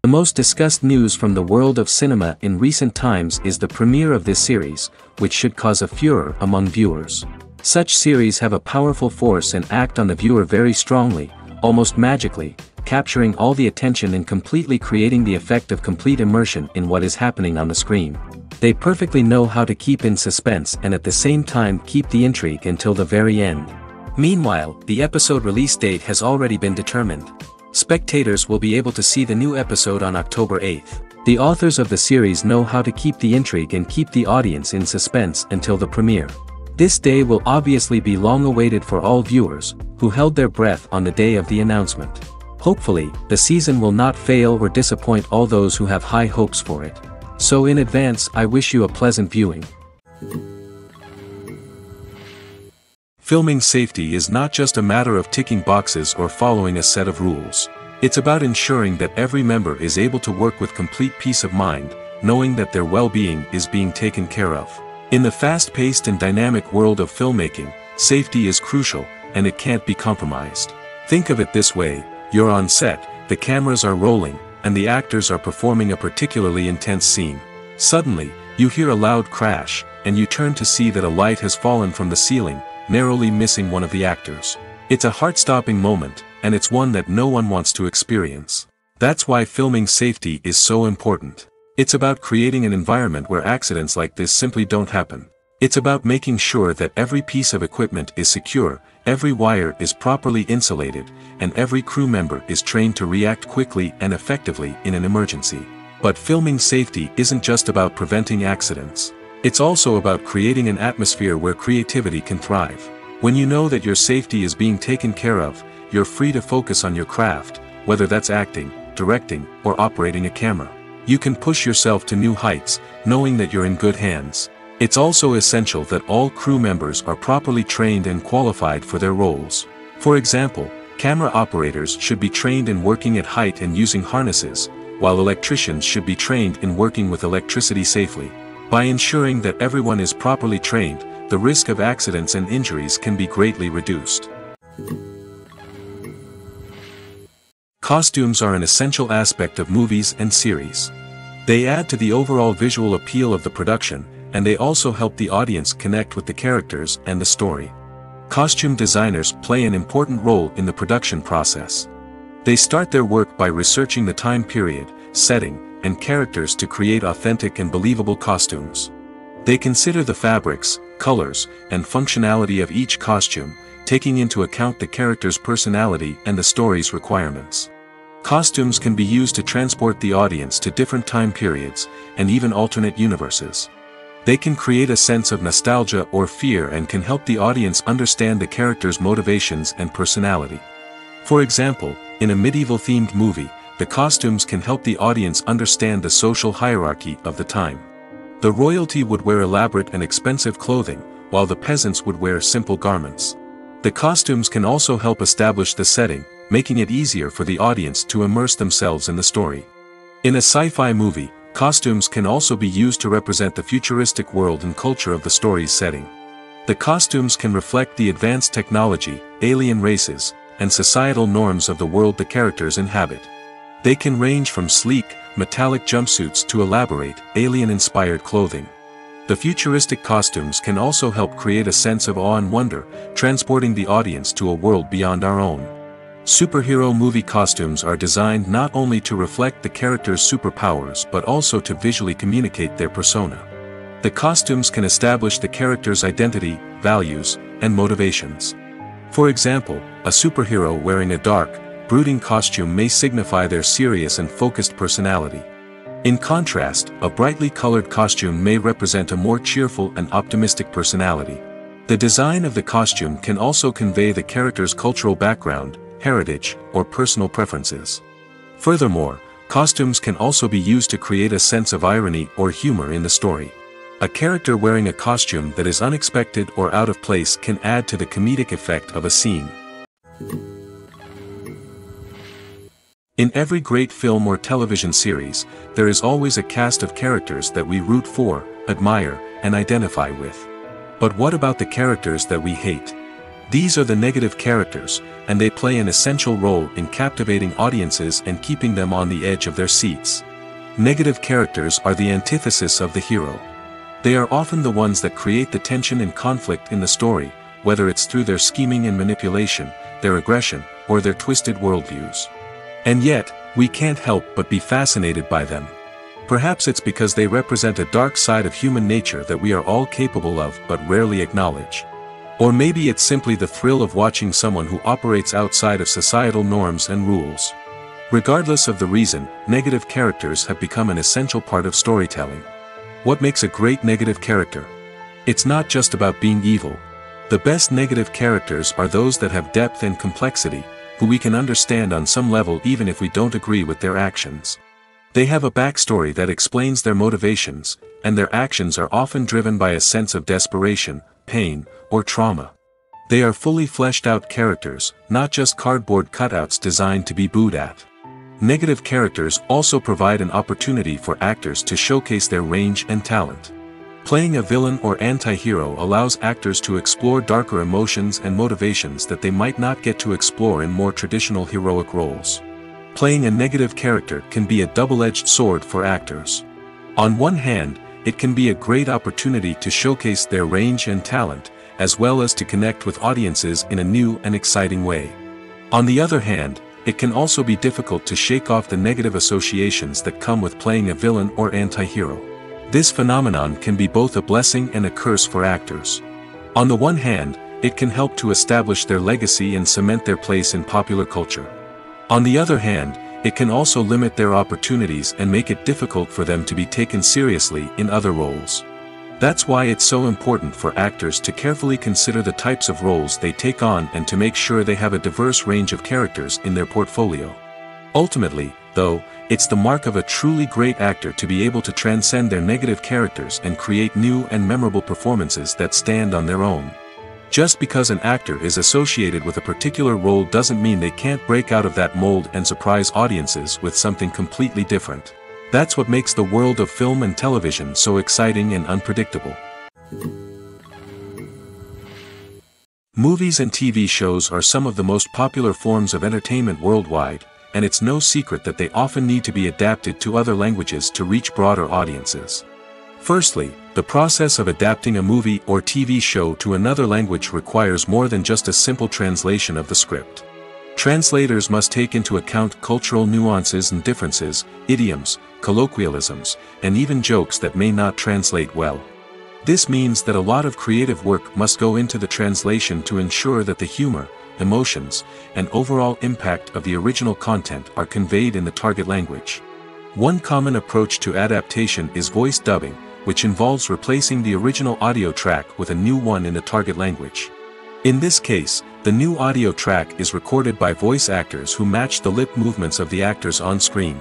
The most discussed news from the world of cinema in recent times is the premiere of this series, which should cause a furor among viewers. Such series have a powerful force and act on the viewer very strongly, almost magically, capturing all the attention and completely creating the effect of complete immersion in what is happening on the screen. They perfectly know how to keep in suspense and at the same time keep the intrigue until the very end. Meanwhile, the episode release date has already been determined. Spectators will be able to see the new episode on October 8th. The authors of the series know how to keep the intrigue and keep the audience in suspense until the premiere. This day will obviously be long awaited for all viewers, who held their breath on the day of the announcement. Hopefully, the season will not fail or disappoint all those who have high hopes for it. So in advance, I wish you a pleasant viewing. Filming safety is not just a matter of ticking boxes or following a set of rules. It's about ensuring that every member is able to work with complete peace of mind, knowing that their well-being is being taken care of. In the fast-paced and dynamic world of filmmaking, safety is crucial, and it can't be compromised. Think of it this way: you're on set, the cameras are rolling, and the actors are performing a particularly intense scene. Suddenly, you hear a loud crash, and you turn to see that a light has fallen from the ceiling, narrowly missing one of the actors. It's a heart-stopping moment, and it's one that no one wants to experience. That's why filming safety is so important. It's about creating an environment where accidents like this simply don't happen. It's about making sure that every piece of equipment is secure, every wire is properly insulated, and every crew member is trained to react quickly and effectively in an emergency. But filming safety isn't just about preventing accidents. It's also about creating an atmosphere where creativity can thrive. When you know that your safety is being taken care of, you're free to focus on your craft, whether that's acting, directing, or operating a camera. You can push yourself to new heights, knowing that you're in good hands. It's also essential that all crew members are properly trained and qualified for their roles. For example, camera operators should be trained in working at height and using harnesses, while electricians should be trained in working with electricity safely. By ensuring that everyone is properly trained, the risk of accidents and injuries can be greatly reduced. Costumes are an essential aspect of movies and series. They add to the overall visual appeal of the production, and they also help the audience connect with the characters and the story. Costume designers play an important role in the production process. They start their work by researching the time period, setting, and characters to create authentic and believable costumes. They consider the fabrics, colors, and functionality of each costume, taking into account the character's personality and the story's requirements. Costumes can be used to transport the audience to different time periods, and even alternate universes. They can create a sense of nostalgia or fear and can help the audience understand the character's motivations and personality. For example, in a medieval-themed movie, the costumes can help the audience understand the social hierarchy of the time. The royalty would wear elaborate and expensive clothing, while the peasants would wear simple garments. The costumes can also help establish the setting, making it easier for the audience to immerse themselves in the story. In a sci-fi movie, costumes can also be used to represent the futuristic world and culture of the story's setting. The costumes can reflect the advanced technology, alien races, and societal norms of the world the characters inhabit. They can range from sleek, metallic jumpsuits to elaborate, alien-inspired clothing. The futuristic costumes can also help create a sense of awe and wonder, transporting the audience to a world beyond our own. Superhero movie costumes are designed not only to reflect the character's superpowers but also to visually communicate their persona. The costumes can establish the character's identity, values, and motivations. For example, a superhero wearing a dark, brooding costume may signify their serious and focused personality. In contrast, a brightly colored costume may represent a more cheerful and optimistic personality. The design of the costume can also convey the character's cultural background, heritage, or personal preferences. Furthermore, costumes can also be used to create a sense of irony or humor in the story. A character wearing a costume that is unexpected or out of place can add to the comedic effect of a scene. In every great film or television series, there is always a cast of characters that we root for, admire, and identify with. But what about the characters that we hate? These are the negative characters, and they play an essential role in captivating audiences and keeping them on the edge of their seats. Negative characters are the antithesis of the hero. They are often the ones that create the tension and conflict in the story, whether it's through their scheming and manipulation, their aggression, or their twisted worldviews. And yet, we can't help but be fascinated by them. Perhaps it's because they represent a dark side of human nature that we are all capable of but rarely acknowledge. Or maybe it's simply the thrill of watching someone who operates outside of societal norms and rules. Regardless of the reason, negative characters have become an essential part of storytelling. What makes a great negative character? It's not just about being evil. The best negative characters are those that have depth and complexity, who we can understand on some level even if we don't agree with their actions. They have a backstory that explains their motivations, and their actions are often driven by a sense of desperation, pain, or trauma. They are fully fleshed out characters, not just cardboard cutouts designed to be booed at. Negative characters also provide an opportunity for actors to showcase their range and talent. Playing a villain or anti-hero allows actors to explore darker emotions and motivations that they might not get to explore in more traditional heroic roles. Playing a negative character can be a double-edged sword for actors. On one hand, it can be a great opportunity to showcase their range and talent, as well as to connect with audiences in a new and exciting way. On the other hand, it can also be difficult to shake off the negative associations that come with playing a villain or anti-hero. This phenomenon can be both a blessing and a curse for actors. On the one hand, it can help to establish their legacy and cement their place in popular culture. On the other hand, it can also limit their opportunities and make it difficult for them to be taken seriously in other roles. That's why it's so important for actors to carefully consider the types of roles they take on and to make sure they have a diverse range of characters in their portfolio. Ultimately, though, it's the mark of a truly great actor to be able to transcend their negative characters and create new and memorable performances that stand on their own. Just because an actor is associated with a particular role doesn't mean they can't break out of that mold and surprise audiences with something completely different. That's what makes the world of film and television so exciting and unpredictable. Movies and TV shows are some of the most popular forms of entertainment worldwide, and it's no secret that they often need to be adapted to other languages to reach broader audiences. Firstly, the process of adapting a movie or TV show to another language requires more than just a simple translation of the script. Translators must take into account cultural nuances and differences, idioms, colloquialisms, and even jokes that may not translate well. This means that a lot of creative work must go into the translation to ensure that the humor, emotions, and overall impact of the original content are conveyed in the target language. One common approach to adaptation is voice dubbing, which involves replacing the original audio track with a new one in the target language. In this case, the new audio track is recorded by voice actors who match the lip movements of the actors on screen.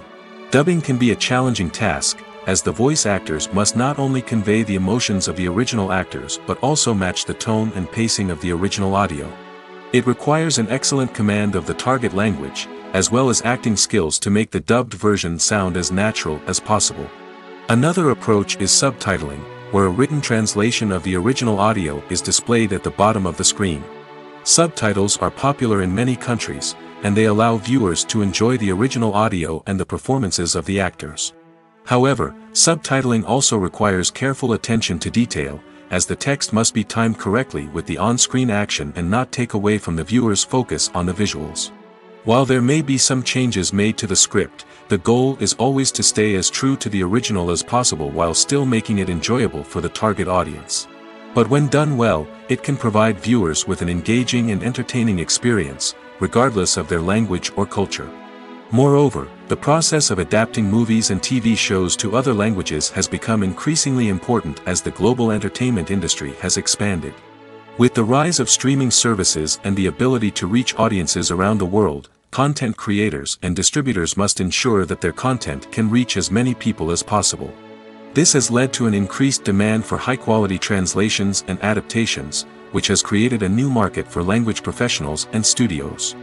Dubbing can be a challenging task, as the voice actors must not only convey the emotions of the original actors but also match the tone and pacing of the original audio. It requires an excellent command of the target language, as well as acting skills to make the dubbed version sound as natural as possible. Another approach is subtitling, where a written translation of the original audio is displayed at the bottom of the screen. Subtitles are popular in many countries, and they allow viewers to enjoy the original audio and the performances of the actors. However, subtitling also requires careful attention to detail, as the text must be timed correctly with the on-screen action and not take away from the viewer's focus on the visuals. While there may be some changes made to the script, the goal is always to stay as true to the original as possible while still making it enjoyable for the target audience. But when done well, it can provide viewers with an engaging and entertaining experience, regardless of their language or culture. Moreover, the process of adapting movies and TV shows to other languages has become increasingly important as the global entertainment industry has expanded. With the rise of streaming services and the ability to reach audiences around the world, content creators and distributors must ensure that their content can reach as many people as possible. This has led to an increased demand for high-quality translations and adaptations, which has created a new market for language professionals and studios.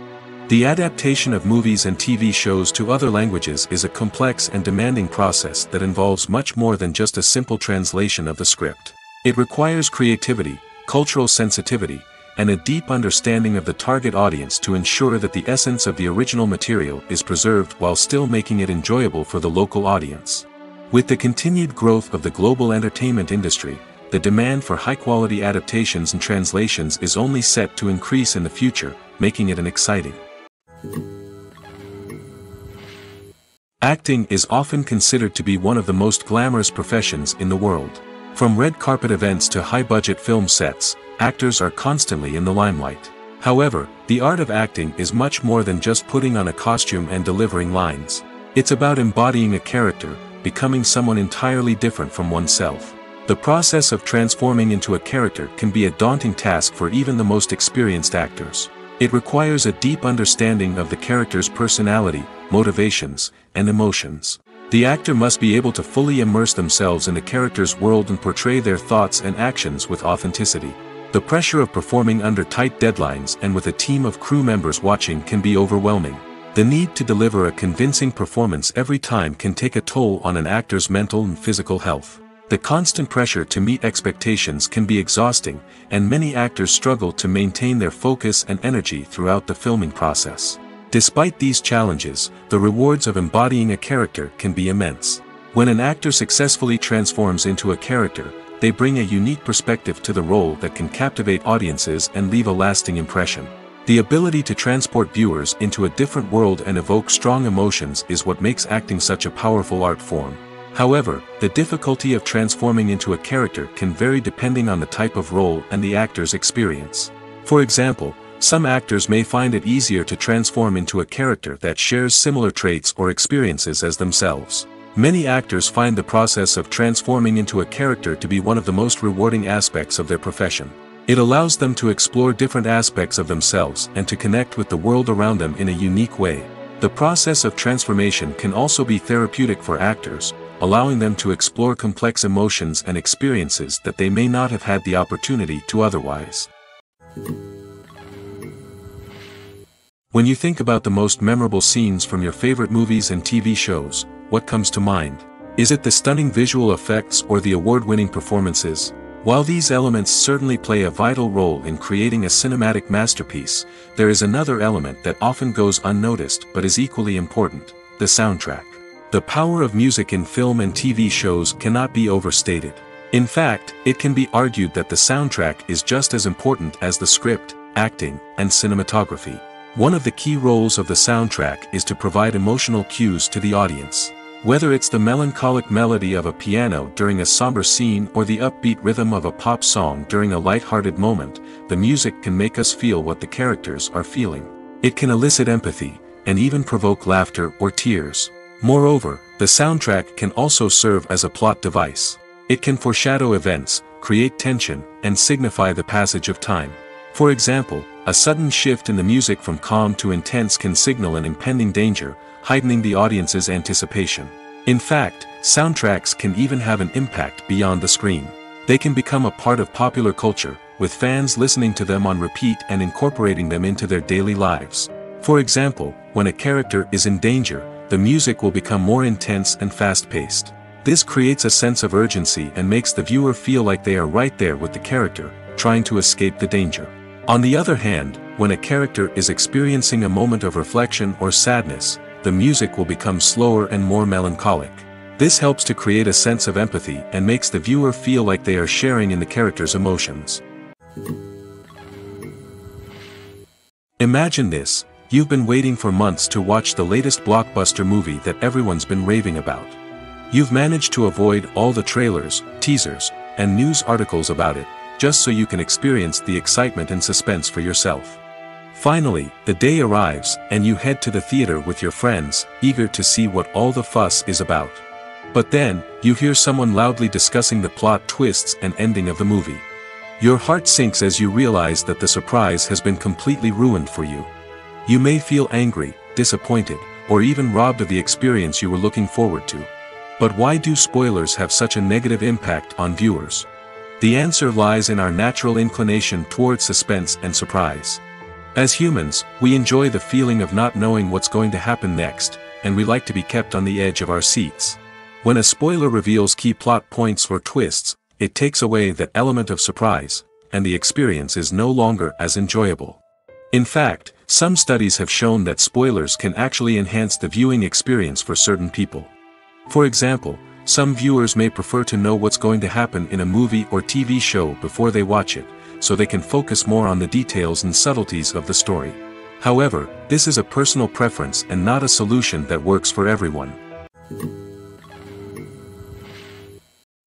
The adaptation of movies and TV shows to other languages is a complex and demanding process that involves much more than just a simple translation of the script. It requires creativity, cultural sensitivity, and a deep understanding of the target audience to ensure that the essence of the original material is preserved while still making it enjoyable for the local audience. With the continued growth of the global entertainment industry, the demand for high-quality adaptations and translations is only set to increase in the future, making it an exciting. Acting is often considered to be one of the most glamorous professions in the world. From red carpet events to high-budget film sets, actors are constantly in the limelight. However, the art of acting is much more than just putting on a costume and delivering lines. It's about embodying a character, becoming someone entirely different from oneself. The process of transforming into a character can be a daunting task for even the most experienced actors. It requires a deep understanding of the character's personality, motivations, and emotions. The actor must be able to fully immerse themselves in the character's world and portray their thoughts and actions with authenticity. The pressure of performing under tight deadlines and with a team of crew members watching can be overwhelming. The need to deliver a convincing performance every time can take a toll on an actor's mental and physical health. The constant pressure to meet expectations can be exhausting, and many actors struggle to maintain their focus and energy throughout the filming process. Despite these challenges, the rewards of embodying a character can be immense. When an actor successfully transforms into a character, they bring a unique perspective to the role that can captivate audiences and leave a lasting impression. The ability to transport viewers into a different world and evoke strong emotions is what makes acting such a powerful art form. However, the difficulty of transforming into a character can vary depending on the type of role and the actor's experience. For example, some actors may find it easier to transform into a character that shares similar traits or experiences as themselves. Many actors find the process of transforming into a character to be one of the most rewarding aspects of their profession. It allows them to explore different aspects of themselves and to connect with the world around them in a unique way. The process of transformation can also be therapeutic for actors, allowing them to explore complex emotions and experiences that they may not have had the opportunity to otherwise. When you think about the most memorable scenes from your favorite movies and TV shows, what comes to mind? Is it the stunning visual effects or the award-winning performances? While these elements certainly play a vital role in creating a cinematic masterpiece, there is another element that often goes unnoticed but is equally important: the soundtrack. The power of music in film and TV shows cannot be overstated. In fact, it can be argued that the soundtrack is just as important as the script, acting, and cinematography. One of the key roles of the soundtrack is to provide emotional cues to the audience. Whether it's the melancholic melody of a piano during a somber scene or the upbeat rhythm of a pop song during a light-hearted moment, the music can make us feel what the characters are feeling. It can elicit empathy, and even provoke laughter or tears. Moreover, the soundtrack can also serve as a plot device. It can foreshadow events, create tension, and signify the passage of time. For example, a sudden shift in the music from calm to intense can signal an impending danger, heightening the audience's anticipation. In fact, soundtracks can even have an impact beyond the screen. They can become a part of popular culture, with fans listening to them on repeat and incorporating them into their daily lives. For example, when a character is in danger, the music will become more intense and fast-paced. This creates a sense of urgency and makes the viewer feel like they are right there with the character, trying to escape the danger. On the other hand, when a character is experiencing a moment of reflection or sadness, the music will become slower and more melancholic. This helps to create a sense of empathy and makes the viewer feel like they are sharing in the character's emotions. Imagine this: you've been waiting for months to watch the latest blockbuster movie that everyone's been raving about. You've managed to avoid all the trailers, teasers, and news articles about it, just so you can experience the excitement and suspense for yourself. Finally, the day arrives, and you head to the theater with your friends, eager to see what all the fuss is about. But then, you hear someone loudly discussing the plot twists and ending of the movie. Your heart sinks as you realize that the surprise has been completely ruined for you. You may feel angry, disappointed, or even robbed of the experience you were looking forward to. But why do spoilers have such a negative impact on viewers? The answer lies in our natural inclination towards suspense and surprise. As humans, we enjoy the feeling of not knowing what's going to happen next, and we like to be kept on the edge of our seats. When a spoiler reveals key plot points or twists, it takes away that element of surprise, and the experience is no longer as enjoyable. In fact, some studies have shown that spoilers can actually enhance the viewing experience for certain people. For example, some viewers may prefer to know what's going to happen in a movie or TV show before they watch it, so they can focus more on the details and subtleties of the story. However, this is a personal preference and not a solution that works for everyone.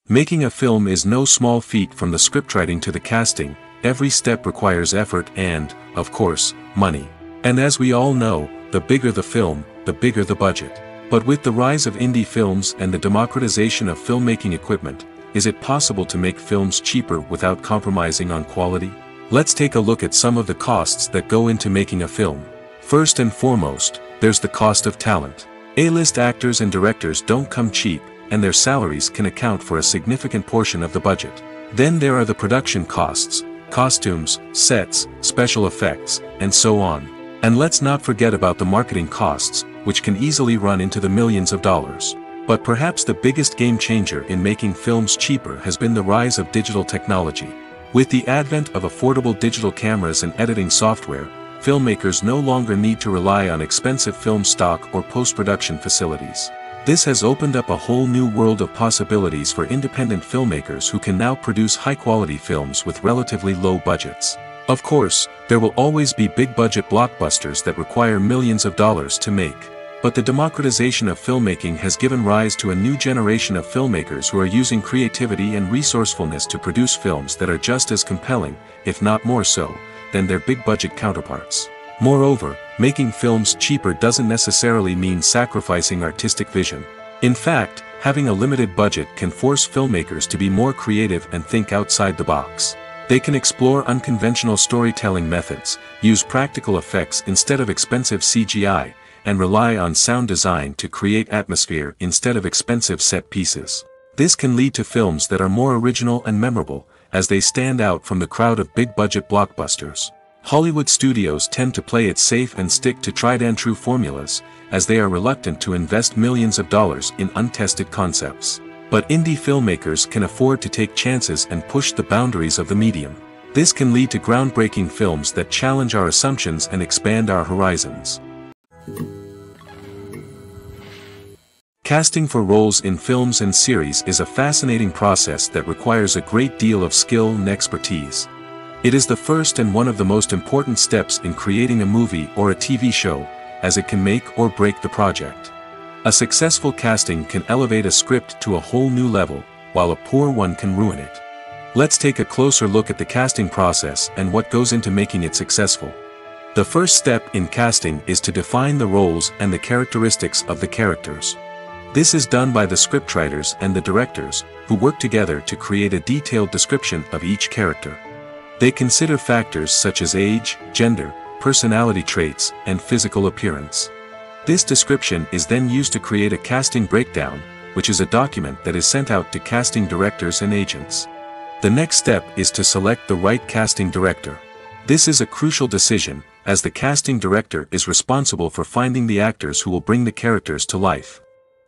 Making a film is no small feat, from the scriptwriting to the casting. Every step requires effort and, of course, money. And as we all know, the bigger the film, the bigger the budget. But with the rise of indie films and the democratization of filmmaking equipment, is it possible to make films cheaper without compromising on quality? Let's take a look at some of the costs that go into making a film. First and foremost, there's the cost of talent. A-list actors and directors don't come cheap, and their salaries can account for a significant portion of the budget. Then there are the production costs, costumes, sets, special effects, and so on. And let's not forget about the marketing costs, which can easily run into the millions of dollars. But perhaps the biggest game changer in making films cheaper has been the rise of digital technology. With the advent of affordable digital cameras and editing software, filmmakers no longer need to rely on expensive film stock or post-production facilities. This has opened up a whole new world of possibilities for independent filmmakers who can now produce high-quality films with relatively low budgets. Of course, there will always be big-budget blockbusters that require millions of dollars to make. But the democratization of filmmaking has given rise to a new generation of filmmakers who are using creativity and resourcefulness to produce films that are just as compelling, if not more so, than their big-budget counterparts. Moreover, making films cheaper doesn't necessarily mean sacrificing artistic vision. In fact, having a limited budget can force filmmakers to be more creative and think outside the box. They can explore unconventional storytelling methods, use practical effects instead of expensive CGI, and rely on sound design to create atmosphere instead of expensive set pieces. This can lead to films that are more original and memorable, as they stand out from the crowd of big-budget blockbusters. Hollywood studios tend to play it safe and stick to tried-and-true formulas, as they are reluctant to invest millions of dollars in untested concepts. But indie filmmakers can afford to take chances and push the boundaries of the medium. This can lead to groundbreaking films that challenge our assumptions and expand our horizons. Casting for roles in films and series is a fascinating process that requires a great deal of skill and expertise. It is the first and one of the most important steps in creating a movie or a TV show, as it can make or break the project. A successful casting can elevate a script to a whole new level, while a poor one can ruin it. Let's take a closer look at the casting process and what goes into making it successful. The first step in casting is to define the roles and the characteristics of the characters. This is done by the scriptwriters and the directors, who work together to create a detailed description of each character. They consider factors such as age, gender, personality traits, and physical appearance. This description is then used to create a casting breakdown, which is a document that is sent out to casting directors and agents. The next step is to select the right casting director. This is a crucial decision, as the casting director is responsible for finding the actors who will bring the characters to life.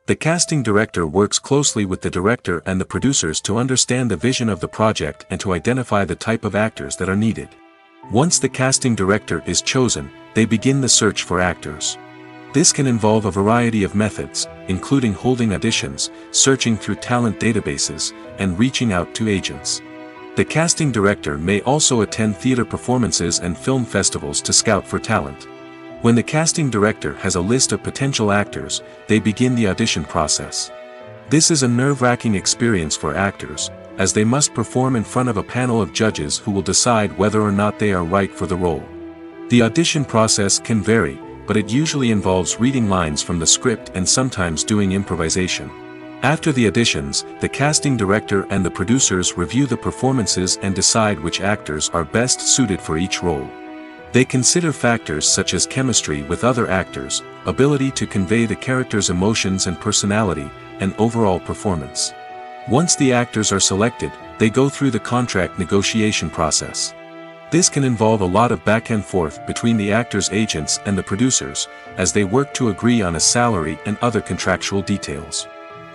The casting director works closely with the director and the producers to understand the vision of the project and to identify the type of actors that are needed. Once the casting director is chosen, they begin the search for actors. This can involve a variety of methods, including holding auditions, searching through talent databases, and reaching out to agents. The casting director may also attend theater performances and film festivals to scout for talent. When the casting director has a list of potential actors, they begin the audition process. This is a nerve-wracking experience for actors, as they must perform in front of a panel of judges who will decide whether or not they are right for the role. The audition process can vary, but it usually involves reading lines from the script and sometimes doing improvisation. After the auditions, the casting director and the producers review the performances and decide which actors are best suited for each role. They consider factors such as chemistry with other actors, ability to convey the character's emotions and personality, and overall performance. Once the actors are selected, they go through the contract negotiation process. This can involve a lot of back and forth between the actors' agents and the producers, as they work to agree on a salary and other contractual details.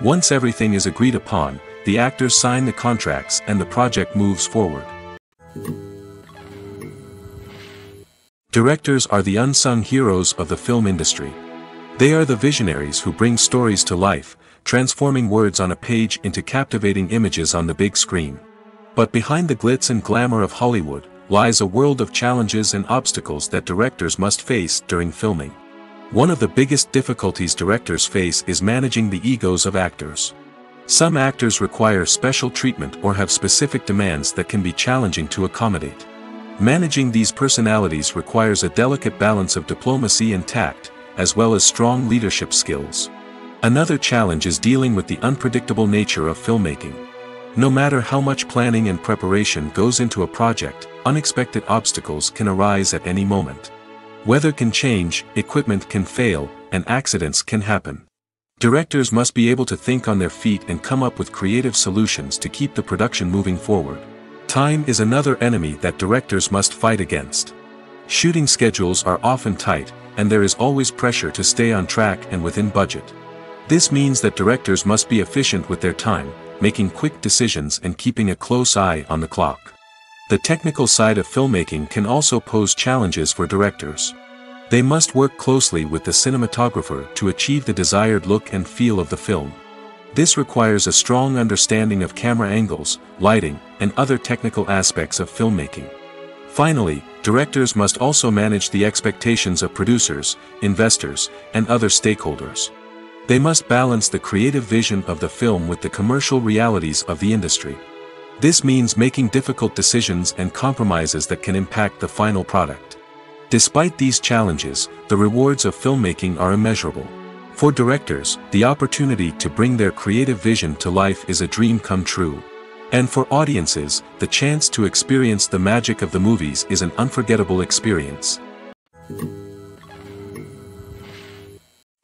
Once everything is agreed upon, the actors sign the contracts and the project moves forward. Directors are the unsung heroes of the film industry. They are the visionaries who bring stories to life, transforming words on a page into captivating images on the big screen. But behind the glitz and glamour of Hollywood, lies a world of challenges and obstacles that directors must face during filming. One of the biggest difficulties directors face is managing the egos of actors. Some actors require special treatment or have specific demands that can be challenging to accommodate. Managing these personalities requires a delicate balance of diplomacy and tact, as well as strong leadership skills. Another challenge is dealing with the unpredictable nature of filmmaking. No matter how much planning and preparation goes into a project, unexpected obstacles can arise at any moment. Weather can change, equipment can fail, and accidents can happen. Directors must be able to think on their feet and come up with creative solutions to keep the production moving forward. Time is another enemy that directors must fight against. Shooting schedules are often tight, and there is always pressure to stay on track and within budget. This means that directors must be efficient with their time, making quick decisions and keeping a close eye on the clock. The technical side of filmmaking can also pose challenges for directors. They must work closely with the cinematographer to achieve the desired look and feel of the film. This requires a strong understanding of camera angles, lighting, and other technical aspects of filmmaking. Finally, directors must also manage the expectations of producers, investors, and other stakeholders. They must balance the creative vision of the film with the commercial realities of the industry. This means making difficult decisions and compromises that can impact the final product. Despite these challenges, the rewards of filmmaking are immeasurable. For directors, the opportunity to bring their creative vision to life is a dream come true. And for audiences, the chance to experience the magic of the movies is an unforgettable experience.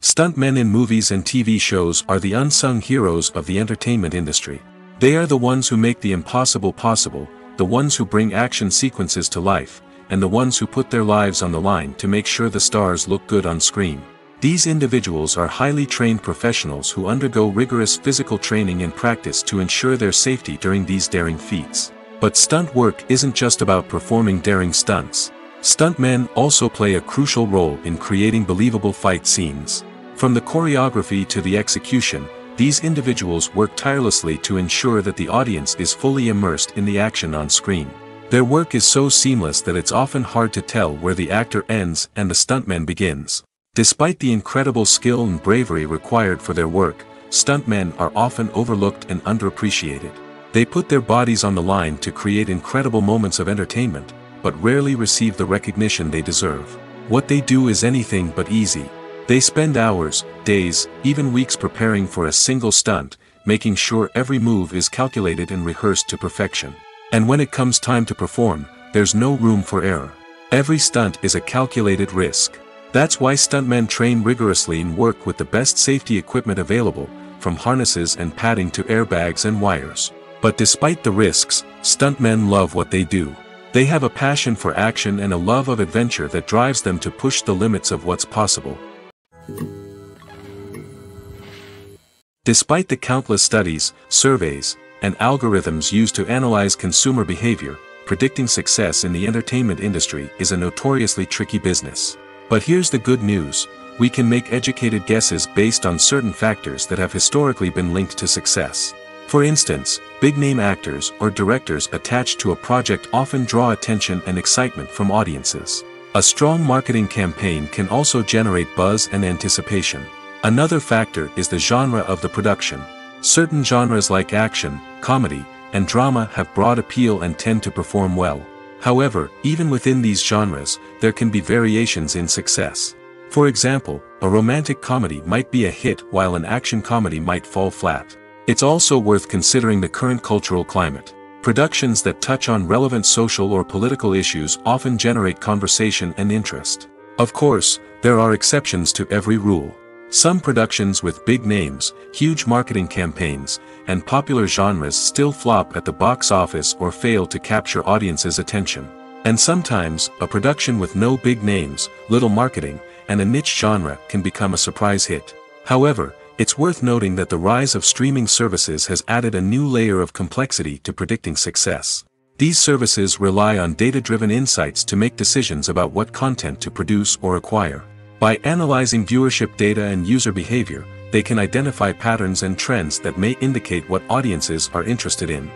Stuntmen in movies and TV shows are the unsung heroes of the entertainment industry. They are the ones who make the impossible possible, the ones who bring action sequences to life, and the ones who put their lives on the line to make sure the stars look good on screen. These individuals are highly trained professionals who undergo rigorous physical training and practice to ensure their safety during these daring feats. But stunt work isn't just about performing daring stunts. Stuntmen also play a crucial role in creating believable fight scenes. From the choreography to the execution, these individuals work tirelessly to ensure that the audience is fully immersed in the action on screen. Their work is so seamless that it's often hard to tell where the actor ends and the stuntman begins. Despite the incredible skill and bravery required for their work, stuntmen are often overlooked and underappreciated. They put their bodies on the line to create incredible moments of entertainment, but rarely receive the recognition they deserve. What they do is anything but easy. They spend hours, days, even weeks preparing for a single stunt, making sure every move is calculated and rehearsed to perfection. And when it comes time to perform, there's no room for error. Every stunt is a calculated risk. That's why stuntmen train rigorously and work with the best safety equipment available, from harnesses and padding to airbags and wires. But despite the risks, stuntmen love what they do. They have a passion for action and a love of adventure that drives them to push the limits of what's possible. Despite the countless studies, surveys, and algorithms used to analyze consumer behavior, predicting success in the entertainment industry is a notoriously tricky business. But here's the good news: we can make educated guesses based on certain factors that have historically been linked to success. For instance, big-name actors or directors attached to a project often draw attention and excitement from audiences. A strong marketing campaign can also generate buzz and anticipation. Another factor is the genre of the production. Certain genres like action, comedy, and drama have broad appeal and tend to perform well. However, even within these genres, there can be variations in success. For example, a romantic comedy might be a hit while an action comedy might fall flat. It's also worth considering the current cultural climate. Productions that touch on relevant social or political issues often generate conversation and interest. Of course, there are exceptions to every rule. Some productions with big names, huge marketing campaigns, and popular genres still flop at the box office or fail to capture audiences' attention. And sometimes, a production with no big names, little marketing, and a niche genre can become a surprise hit. However, it's worth noting that the rise of streaming services has added a new layer of complexity to predicting success. These services rely on data-driven insights to make decisions about what content to produce or acquire. By analyzing viewership data and user behavior, they can identify patterns and trends that may indicate what audiences are interested in.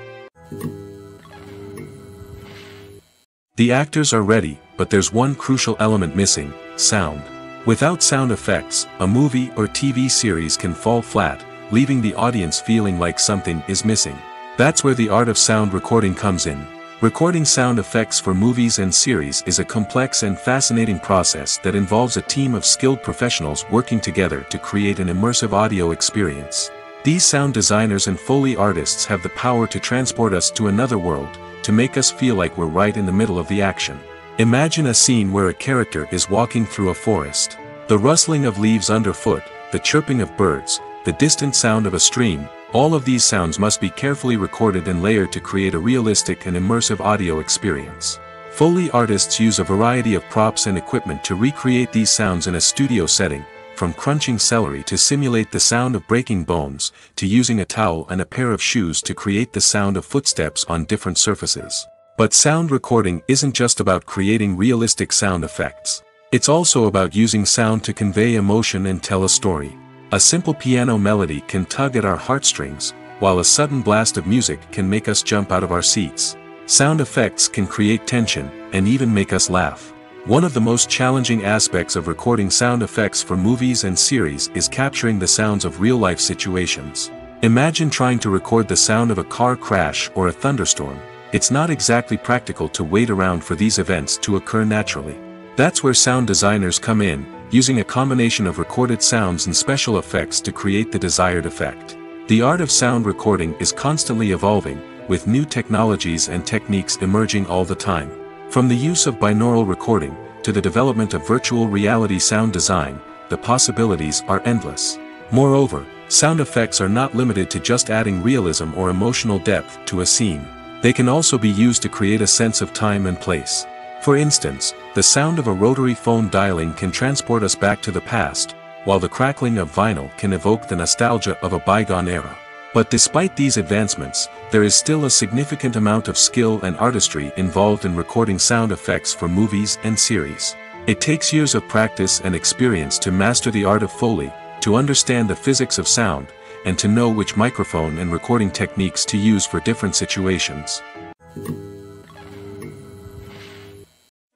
The actors are ready, but there's one crucial element missing: sound. Without sound effects, a movie or TV series can fall flat, leaving the audience feeling like something is missing. That's where the art of sound recording comes in. Recording sound effects for movies and series is a complex and fascinating process that involves a team of skilled professionals working together to create an immersive audio experience. These sound designers and Foley artists have the power to transport us to another world, to make us feel like we're right in the middle of the action. Imagine a scene where a character is walking through a forest. The rustling of leaves underfoot, the chirping of birds, the distant sound of a stream, all of these sounds must be carefully recorded and layered to create a realistic and immersive audio experience. Foley artists use a variety of props and equipment to recreate these sounds in a studio setting, from crunching celery to simulate the sound of breaking bones, to using a towel and a pair of shoes to create the sound of footsteps on different surfaces. But sound recording isn't just about creating realistic sound effects. It's also about using sound to convey emotion and tell a story. A simple piano melody can tug at our heartstrings, while a sudden blast of music can make us jump out of our seats. Sound effects can create tension, and even make us laugh. One of the most challenging aspects of recording sound effects for movies and series is capturing the sounds of real-life situations. Imagine trying to record the sound of a car crash or a thunderstorm. It's not exactly practical to wait around for these events to occur naturally. That's where sound designers come in, using a combination of recorded sounds and special effects to create the desired effect. The art of sound recording is constantly evolving, with new technologies and techniques emerging all the time. From the use of binaural recording, to the development of virtual reality sound design, the possibilities are endless. Moreover, sound effects are not limited to just adding realism or emotional depth to a scene. They can also be used to create a sense of time and place. For instance, the sound of a rotary phone dialing can transport us back to the past, while the crackling of vinyl can evoke the nostalgia of a bygone era. But despite these advancements, there is still a significant amount of skill and artistry involved in recording sound effects for movies and series. It takes years of practice and experience to master the art of Foley, to understand the physics of sound, and to know which microphone and recording techniques to use for different situations.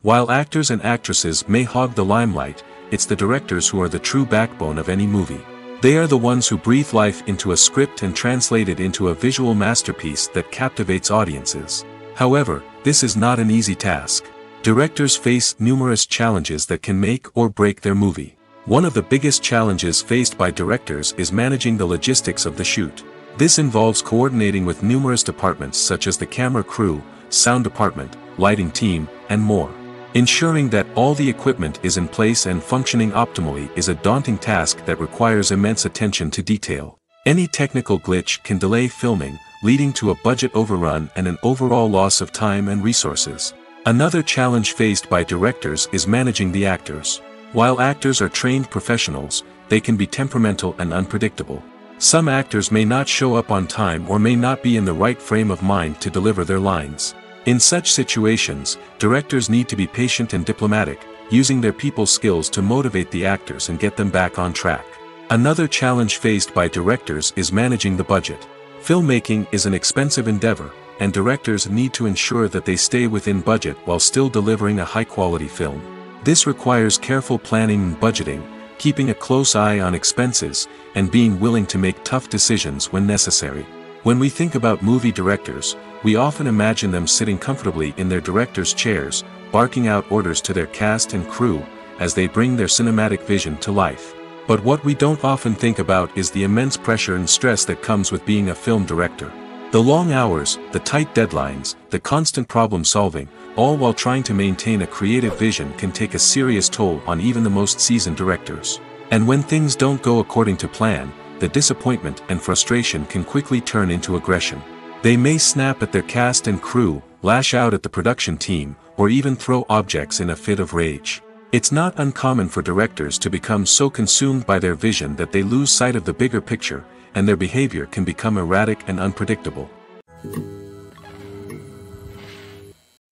While actors and actresses may hog the limelight, it's the directors who are the true backbone of any movie. They are the ones who breathe life into a script and translate it into a visual masterpiece that captivates audiences. However, this is not an easy task. Directors face numerous challenges that can make or break their movie. One of the biggest challenges faced by directors is managing the logistics of the shoot. This involves coordinating with numerous departments such as the camera crew, sound department, lighting team, and more. Ensuring that all the equipment is in place and functioning optimally is a daunting task that requires immense attention to detail. Any technical glitch can delay filming, leading to a budget overrun and an overall loss of time and resources. Another challenge faced by directors is managing the actors. While actors are trained professionals, they can be temperamental and unpredictable. Some actors may not show up on time or may not be in the right frame of mind to deliver their lines. In such situations, directors need to be patient and diplomatic, using their people skills to motivate the actors and get them back on track. Another challenge faced by directors is managing the budget. Filmmaking is an expensive endeavor, and directors need to ensure that they stay within budget while still delivering a high-quality film. This requires careful planning and budgeting, keeping a close eye on expenses, and being willing to make tough decisions when necessary. When we think about movie directors, we often imagine them sitting comfortably in their director's chairs, barking out orders to their cast and crew, as they bring their cinematic vision to life. But what we don't often think about is the immense pressure and stress that comes with being a film director. The long hours, the tight deadlines, the constant problem solving, all while trying to maintain a creative vision can take a serious toll on even the most seasoned directors. And when things don't go according to plan, the disappointment and frustration can quickly turn into aggression. They may snap at their cast and crew, lash out at the production team, or even throw objects in a fit of rage. It's not uncommon for directors to become so consumed by their vision that they lose sight of the bigger picture, and their behavior can become erratic and unpredictable.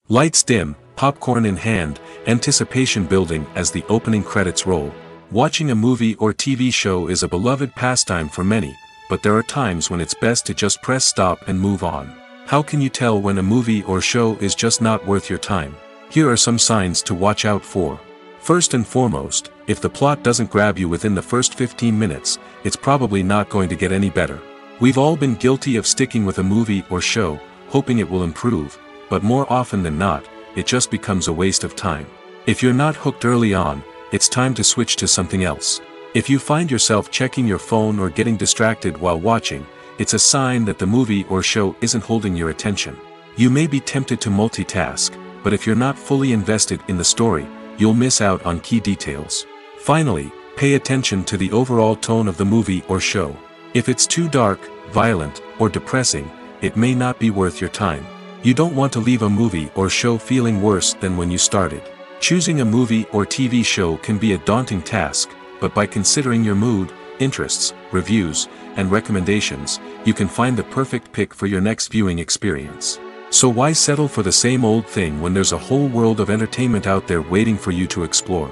Lights dim, popcorn in hand, anticipation building as the opening credits roll. Watching a movie or TV show is a beloved pastime for many, but there are times when it's best to just press stop and move on. How can you tell when a movie or show is just not worth your time? Here are some signs to watch out for. First and foremost, if the plot doesn't grab you within the first 15 minutes, it's probably not going to get any better. We've all been guilty of sticking with a movie or show, hoping it will improve, but more often than not, it just becomes a waste of time. If you're not hooked early on, it's time to switch to something else. If you find yourself checking your phone or getting distracted while watching, it's a sign that the movie or show isn't holding your attention. You may be tempted to multitask, but if you're not fully invested in the story, you'll miss out on key details. Finally, pay attention to the overall tone of the movie or show. If it's too dark, violent, or depressing, it may not be worth your time. You don't want to leave a movie or show feeling worse than when you started. Choosing a movie or TV show can be a daunting task, but by considering your mood, interests, reviews, and recommendations, you can find the perfect pick for your next viewing experience. So why settle for the same old thing when there's a whole world of entertainment out there waiting for you to explore?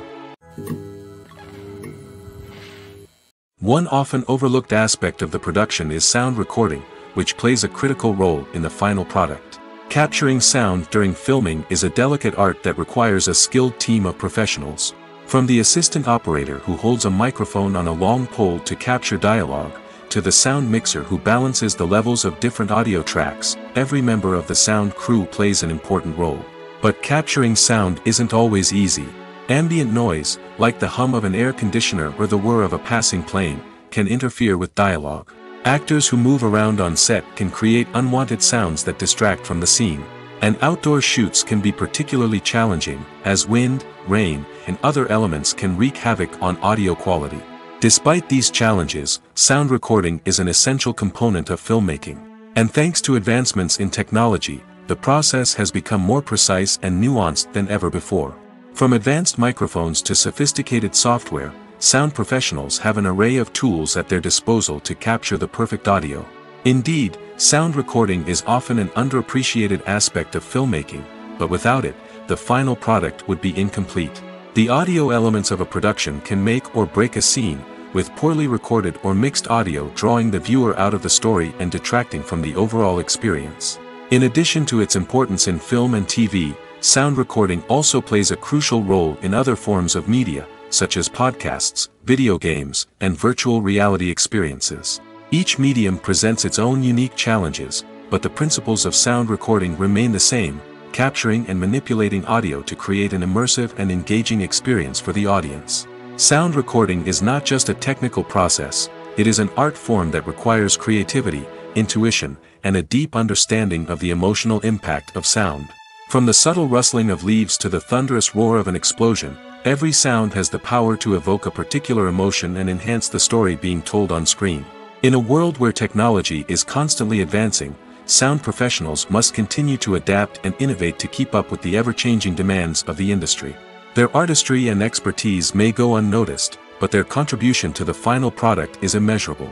One often overlooked aspect of the production is sound recording, which plays a critical role in the final product. Capturing sound during filming is a delicate art that requires a skilled team of professionals. From the assistant operator who holds a microphone on a long pole to capture dialogue, to the sound mixer who balances the levels of different audio tracks, every member of the sound crew plays an important role. But capturing sound isn't always easy. Ambient noise, like the hum of an air conditioner or the whir of a passing plane, can interfere with dialogue. Actors who move around on set can create unwanted sounds that distract from the scene. And outdoor shoots can be particularly challenging, as wind, rain, and other elements can wreak havoc on audio quality. Despite these challenges, sound recording is an essential component of filmmaking. And thanks to advancements in technology, the process has become more precise and nuanced than ever before. From advanced microphones to sophisticated software, sound professionals have an array of tools at their disposal to capture the perfect audio. Indeed, sound recording is often an underappreciated aspect of filmmaking, but without it, the final product would be incomplete. The audio elements of a production can make or break a scene, with poorly recorded or mixed audio drawing the viewer out of the story and detracting from the overall experience. In addition to its importance in film and TV, sound recording also plays a crucial role in other forms of media, such as podcasts, video games, and virtual reality experiences. Each medium presents its own unique challenges, but the principles of sound recording remain the same, capturing and manipulating audio to create an immersive and engaging experience for the audience. Sound recording is not just a technical process, it is an art form that requires creativity, intuition, and a deep understanding of the emotional impact of sound. From the subtle rustling of leaves to the thunderous roar of an explosion, every sound has the power to evoke a particular emotion and enhance the story being told on screen. In a world where technology is constantly advancing, sound professionals must continue to adapt and innovate to keep up with the ever-changing demands of the industry. Their artistry and expertise may go unnoticed, but their contribution to the final product is immeasurable.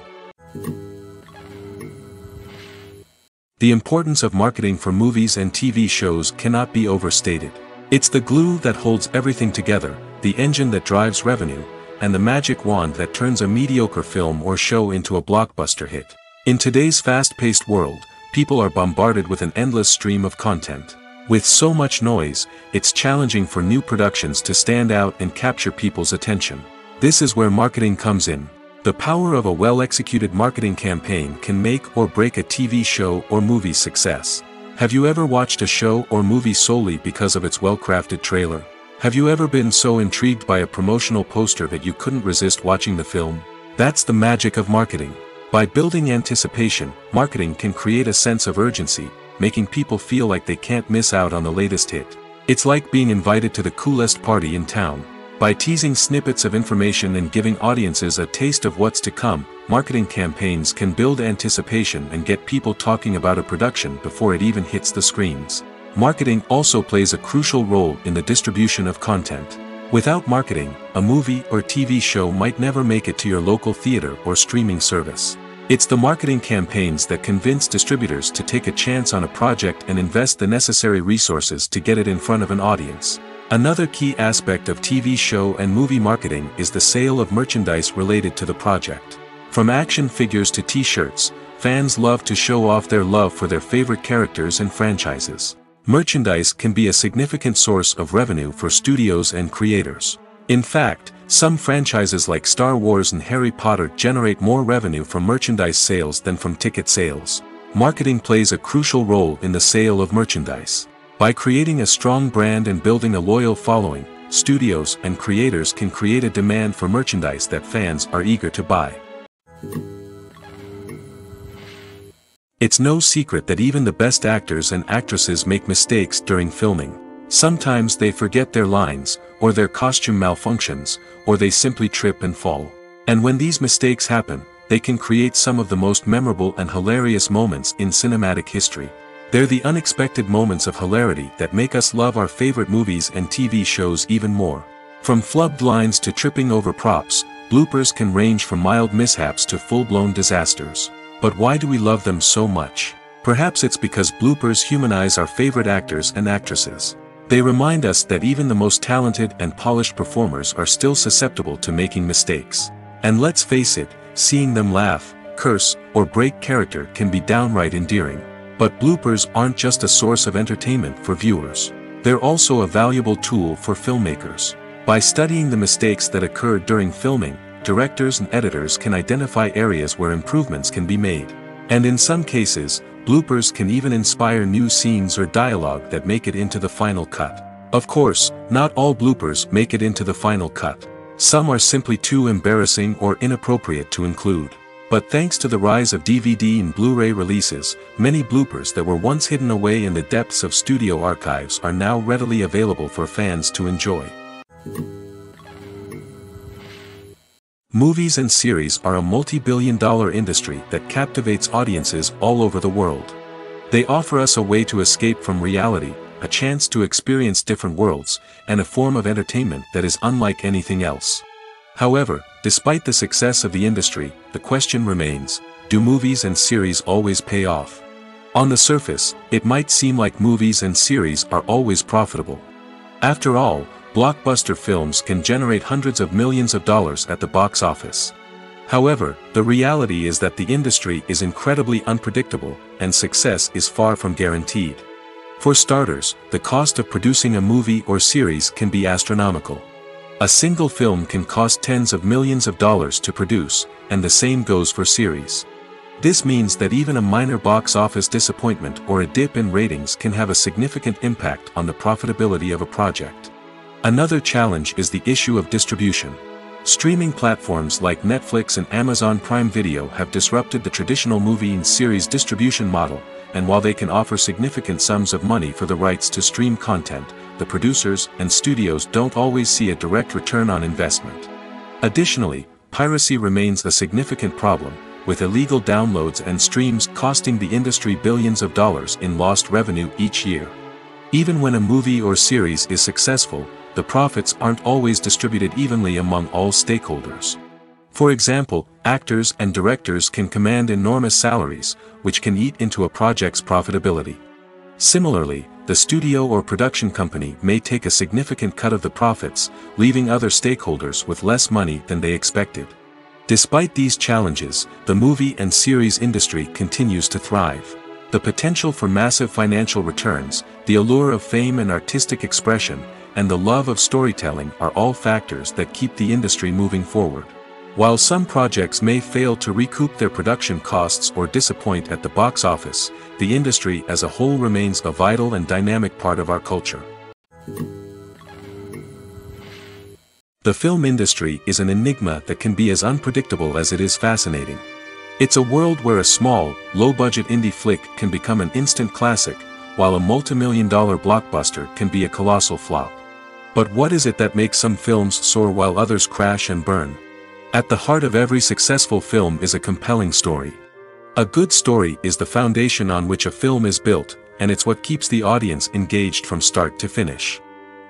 The importance of marketing for movies and TV shows cannot be overstated. It's the glue that holds everything together, the engine that drives revenue, and the magic wand that turns a mediocre film or show into a blockbuster hit. In today's fast-paced world, people are bombarded with an endless stream of content. With so much noise, it's challenging for new productions to stand out and capture people's attention. This is where marketing comes in. The power of a well-executed marketing campaign can make or break a TV show or movie's success. Have you ever watched a show or movie solely because of its well-crafted trailer? Have you ever been so intrigued by a promotional poster that you couldn't resist watching the film? That's the magic of marketing. By building anticipation, marketing can create a sense of urgency, making people feel like they can't miss out on the latest hit. It's like being invited to the coolest party in town. By teasing snippets of information and giving audiences a taste of what's to come, marketing campaigns can build anticipation and get people talking about a production before it even hits the screens. Marketing also plays a crucial role in the distribution of content. Without marketing, a movie or TV show might never make it to your local theater or streaming service. It's the marketing campaigns that convince distributors to take a chance on a project and invest the necessary resources to get it in front of an audience. Another key aspect of TV show and movie marketing is the sale of merchandise related to the project. From action figures to t-shirts, fans love to show off their love for their favorite characters and franchises. Merchandise can be a significant source of revenue for studios and creators. In fact, some franchises like Star Wars and Harry Potter generate more revenue from merchandise sales than from ticket sales. Marketing plays a crucial role in the sale of merchandise. By creating a strong brand and building a loyal following, studios and creators can create a demand for merchandise that fans are eager to buy. It's no secret that even the best actors and actresses make mistakes during filming. Sometimes they forget their lines, or their costume malfunctions, or they simply trip and fall. And when these mistakes happen, they can create some of the most memorable and hilarious moments in cinematic history. They're the unexpected moments of hilarity that make us love our favorite movies and TV shows even more. From flubbed lines to tripping over props, bloopers can range from mild mishaps to full-blown disasters. But why do we love them so much? Perhaps it's because bloopers humanize our favorite actors and actresses. They remind us that even the most talented and polished performers are still susceptible to making mistakes. And let's face it, seeing them laugh, curse, or break character can be downright endearing. But bloopers aren't just a source of entertainment for viewers. They're also a valuable tool for filmmakers. By studying the mistakes that occurred during filming, directors and editors can identify areas where improvements can be made. And in some cases, bloopers can even inspire new scenes or dialogue that make it into the final cut. Of course, not all bloopers make it into the final cut. Some are simply too embarrassing or inappropriate to include. But thanks to the rise of DVD and Blu-ray releases, many bloopers that were once hidden away in the depths of studio archives are now readily available for fans to enjoy. Movies and series are a multi-billion-dollar industry that captivates audiences all over the world. They offer us a way to escape from reality, a chance to experience different worlds, and a form of entertainment that is unlike anything else. However, despite the success of the industry, the question remains, do movies and series always pay off? On the surface, it might seem like movies and series are always profitable. After all, blockbuster films can generate hundreds of millions of dollars at the box office. However, the reality is that the industry is incredibly unpredictable, and success is far from guaranteed. For starters, the cost of producing a movie or series can be astronomical. A single film can cost tens of millions of dollars to produce, and the same goes for series. This means that even a minor box office disappointment or a dip in ratings can have a significant impact on the profitability of a project. Another challenge is the issue of distribution. Streaming platforms like Netflix and Amazon Prime Video have disrupted the traditional movie and series distribution model, and while they can offer significant sums of money for the rights to stream content, the producers and studios don't always see a direct return on investment. Additionally, piracy remains a significant problem, with illegal downloads and streams costing the industry billions of dollars in lost revenue each year. Even when a movie or series is successful, the profits aren't always distributed evenly among all stakeholders. For example, actors and directors can command enormous salaries, which can eat into a project's profitability. Similarly, the studio or production company may take a significant cut of the profits, leaving other stakeholders with less money than they expected. Despite these challenges, the movie and series industry continues to thrive. The potential for massive financial returns, the allure of fame and artistic expression, and the love of storytelling are all factors that keep the industry moving forward. While some projects may fail to recoup their production costs or disappoint at the box office, the industry as a whole remains a vital and dynamic part of our culture. The film industry is an enigma that can be as unpredictable as it is fascinating. It's a world where a small, low-budget indie flick can become an instant classic, while a multi-million-dollar blockbuster can be a colossal flop. But what is it that makes some films soar while others crash and burn? At the heart of every successful film is a compelling story. A good story is the foundation on which a film is built, and it's what keeps the audience engaged from start to finish.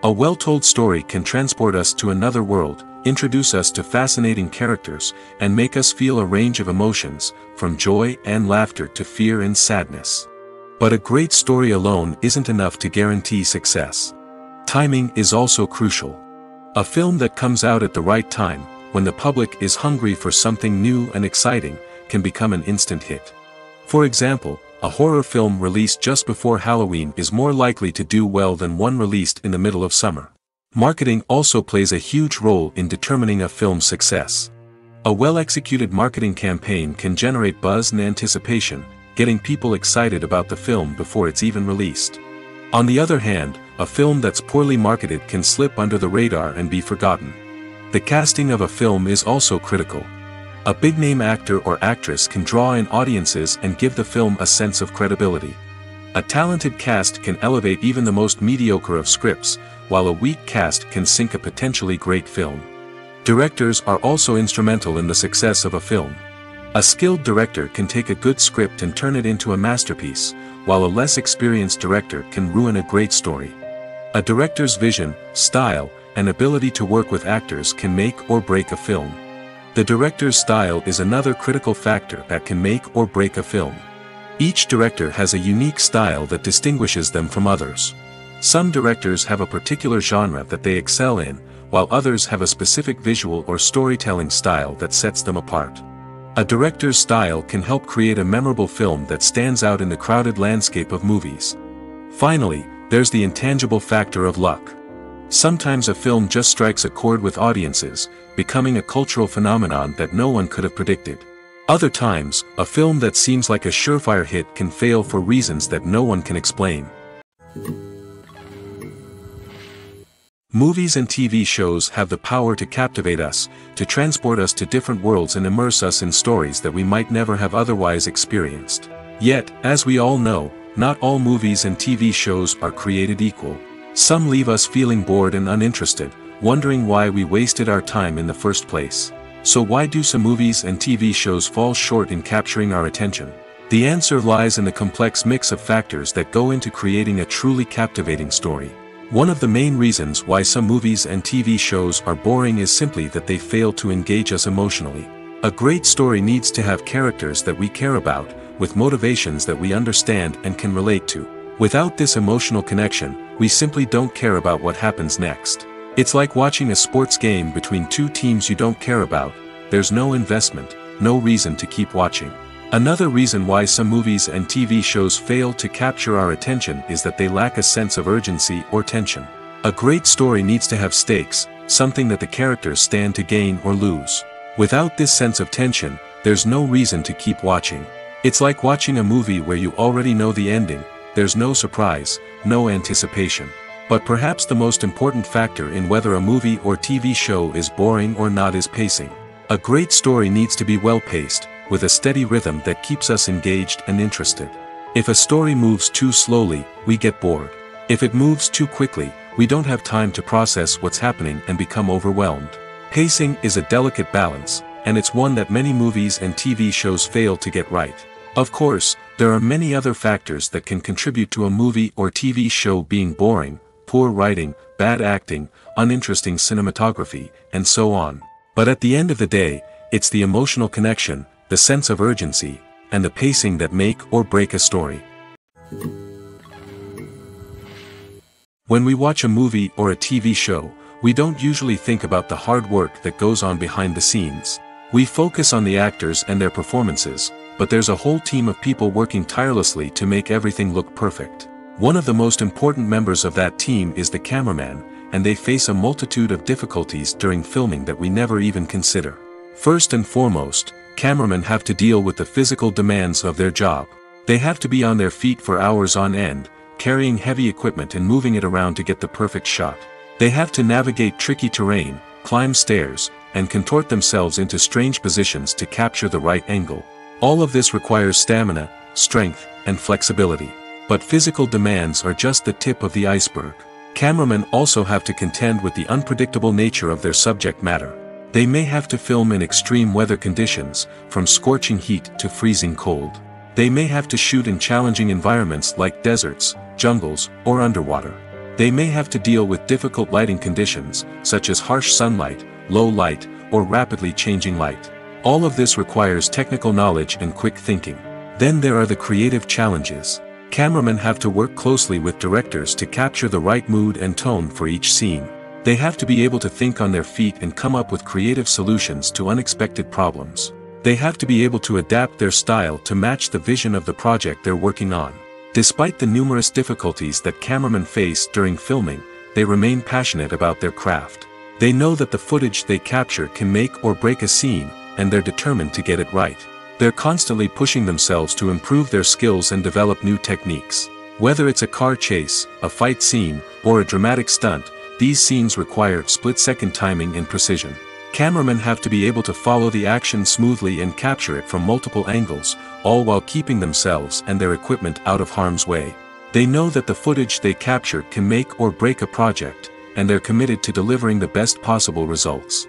A well-told story can transport us to another world, introduce us to fascinating characters, and make us feel a range of emotions, from joy and laughter to fear and sadness. But a great story alone isn't enough to guarantee success. Timing is also crucial. A film that comes out at the right time, when the public is hungry for something new and exciting, can become an instant hit. For example, a horror film released just before Halloween is more likely to do well than one released in the middle of summer. Marketing also plays a huge role in determining a film's success. A well-executed marketing campaign can generate buzz and anticipation, getting people excited about the film before it's even released. On the other hand, a film that's poorly marketed can slip under the radar and be forgotten. The casting of a film is also critical. A big-name actor or actress can draw in audiences and give the film a sense of credibility. A talented cast can elevate even the most mediocre of scripts, while a weak cast can sink a potentially great film. Directors are also instrumental in the success of a film. A skilled director can take a good script and turn it into a masterpiece, while a less experienced director can ruin a great story. A director's vision, style, and ability to work with actors can make or break a film. The director's style is another critical factor that can make or break a film. Each director has a unique style that distinguishes them from others. Some directors have a particular genre that they excel in, while others have a specific visual or storytelling style that sets them apart. A director's style can help create a memorable film that stands out in the crowded landscape of movies. Finally, there's the intangible factor of luck. Sometimes a film just strikes a chord with audiences, becoming a cultural phenomenon that no one could have predicted. Other times, a film that seems like a surefire hit can fail for reasons that no one can explain. Movies and TV shows have the power to captivate us, to transport us to different worlds and immerse us in stories that we might never have otherwise experienced. Yet, as we all know, not all movies and TV shows are created equal. Some leave us feeling bored and uninterested, wondering why we wasted our time in the first place. So why do some movies and TV shows fall short in capturing our attention? The answer lies in the complex mix of factors that go into creating a truly captivating story. One of the main reasons why some movies and TV shows are boring is simply that they fail to engage us emotionally. A great story needs to have characters that we care about, with motivations that we understand and can relate to. Without this emotional connection, we simply don't care about what happens next. It's like watching a sports game between two teams you don't care about. There's no investment, no reason to keep watching. Another reason why some movies and TV shows fail to capture our attention is that they lack a sense of urgency or tension. A great story needs to have stakes, something that the characters stand to gain or lose. Without this sense of tension, there's no reason to keep watching. It's like watching a movie where you already know the ending. There's no surprise, no anticipation. But perhaps the most important factor in whether a movie or TV show is boring or not is pacing. A great story needs to be well-paced, with a steady rhythm that keeps us engaged and interested. If a story moves too slowly, we get bored. If it moves too quickly, we don't have time to process what's happening and become overwhelmed. Pacing is a delicate balance, and it's one that many movies and TV shows fail to get right. Of course, there are many other factors that can contribute to a movie or TV show being boring: poor writing, bad acting, uninteresting cinematography, and so on. But at the end of the day, it's the emotional connection, the sense of urgency, and the pacing that make or break a story. When we watch a movie or a TV show, we don't usually think about the hard work that goes on behind the scenes. We focus on the actors and their performances, but there's a whole team of people working tirelessly to make everything look perfect. One of the most important members of that team is the cameraman, and they face a multitude of difficulties during filming that we never even consider. First and foremost, cameramen have to deal with the physical demands of their job. They have to be on their feet for hours on end, carrying heavy equipment and moving it around to get the perfect shot. They have to navigate tricky terrain, climb stairs, and contort themselves into strange positions to capture the right angle. All of this requires stamina, strength, and flexibility. But physical demands are just the tip of the iceberg. Cameramen also have to contend with the unpredictable nature of their subject matter. They may have to film in extreme weather conditions, from scorching heat to freezing cold. They may have to shoot in challenging environments like deserts, jungles, or underwater. They may have to deal with difficult lighting conditions, such as harsh sunlight, low light, or rapidly changing light. All of this requires technical knowledge and quick thinking. Then there are the creative challenges. Cameramen have to work closely with directors to capture the right mood and tone for each scene. They have to be able to think on their feet and come up with creative solutions to unexpected problems. They have to be able to adapt their style to match the vision of the project they're working on. Despite the numerous difficulties that cameramen face during filming, they remain passionate about their craft. They know that the footage they capture can make or break a scene, and they're determined to get it right. They're constantly pushing themselves to improve their skills and develop new techniques. Whether it's a car chase, a fight scene, or a dramatic stunt, these scenes require split-second timing and precision. Cameramen have to be able to follow the action smoothly and capture it from multiple angles, all while keeping themselves and their equipment out of harm's way. They know that the footage they capture can make or break a project, and they're committed to delivering the best possible results.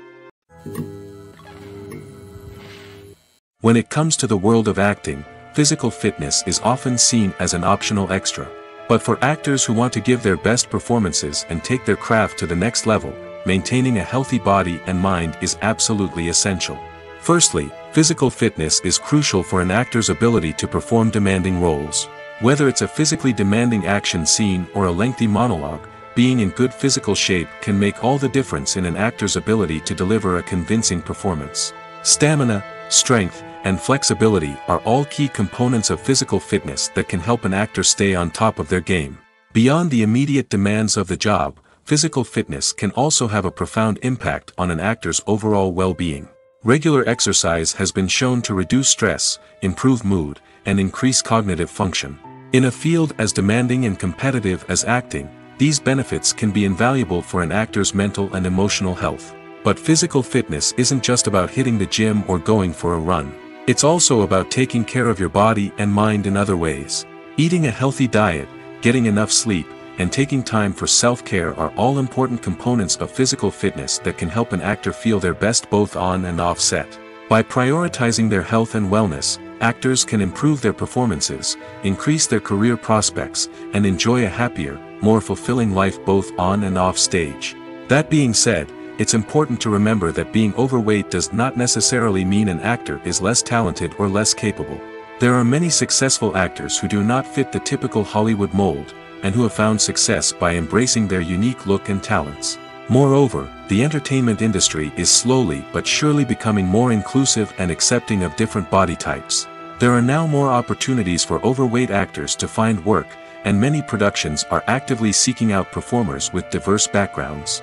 When it comes to the world of acting, physical fitness is often seen as an optional extra. But for actors who want to give their best performances and take their craft to the next level, maintaining a healthy body and mind is absolutely essential. Firstly, physical fitness is crucial for an actor's ability to perform demanding roles. Whether it's a physically demanding action scene or a lengthy monologue, being in good physical shape can make all the difference in an actor's ability to deliver a convincing performance. Stamina, strength, and flexibility are all key components of physical fitness that can help an actor stay on top of their game. Beyond the immediate demands of the job, physical fitness can also have a profound impact on an actor's overall well-being. Regular exercise has been shown to reduce stress, improve mood, and increase cognitive function. In a field as demanding and competitive as acting, these benefits can be invaluable for an actor's mental and emotional health. But physical fitness isn't just about hitting the gym or going for a run. It's also about taking care of your body and mind in other ways. Eating a healthy diet, getting enough sleep, and taking time for self-care are all important components of physical fitness that can help an actor feel their best both on and off set. By prioritizing their health and wellness, actors can improve their performances, increase their career prospects, and enjoy a happier, more fulfilling life both on and off stage. That being said, it's important to remember that being overweight does not necessarily mean an actor is less talented or less capable. There are many successful actors who do not fit the typical Hollywood mold, and who have found success by embracing their unique look and talents. Moreover, the entertainment industry is slowly but surely becoming more inclusive and accepting of different body types. There are now more opportunities for overweight actors to find work, and many productions are actively seeking out performers with diverse backgrounds.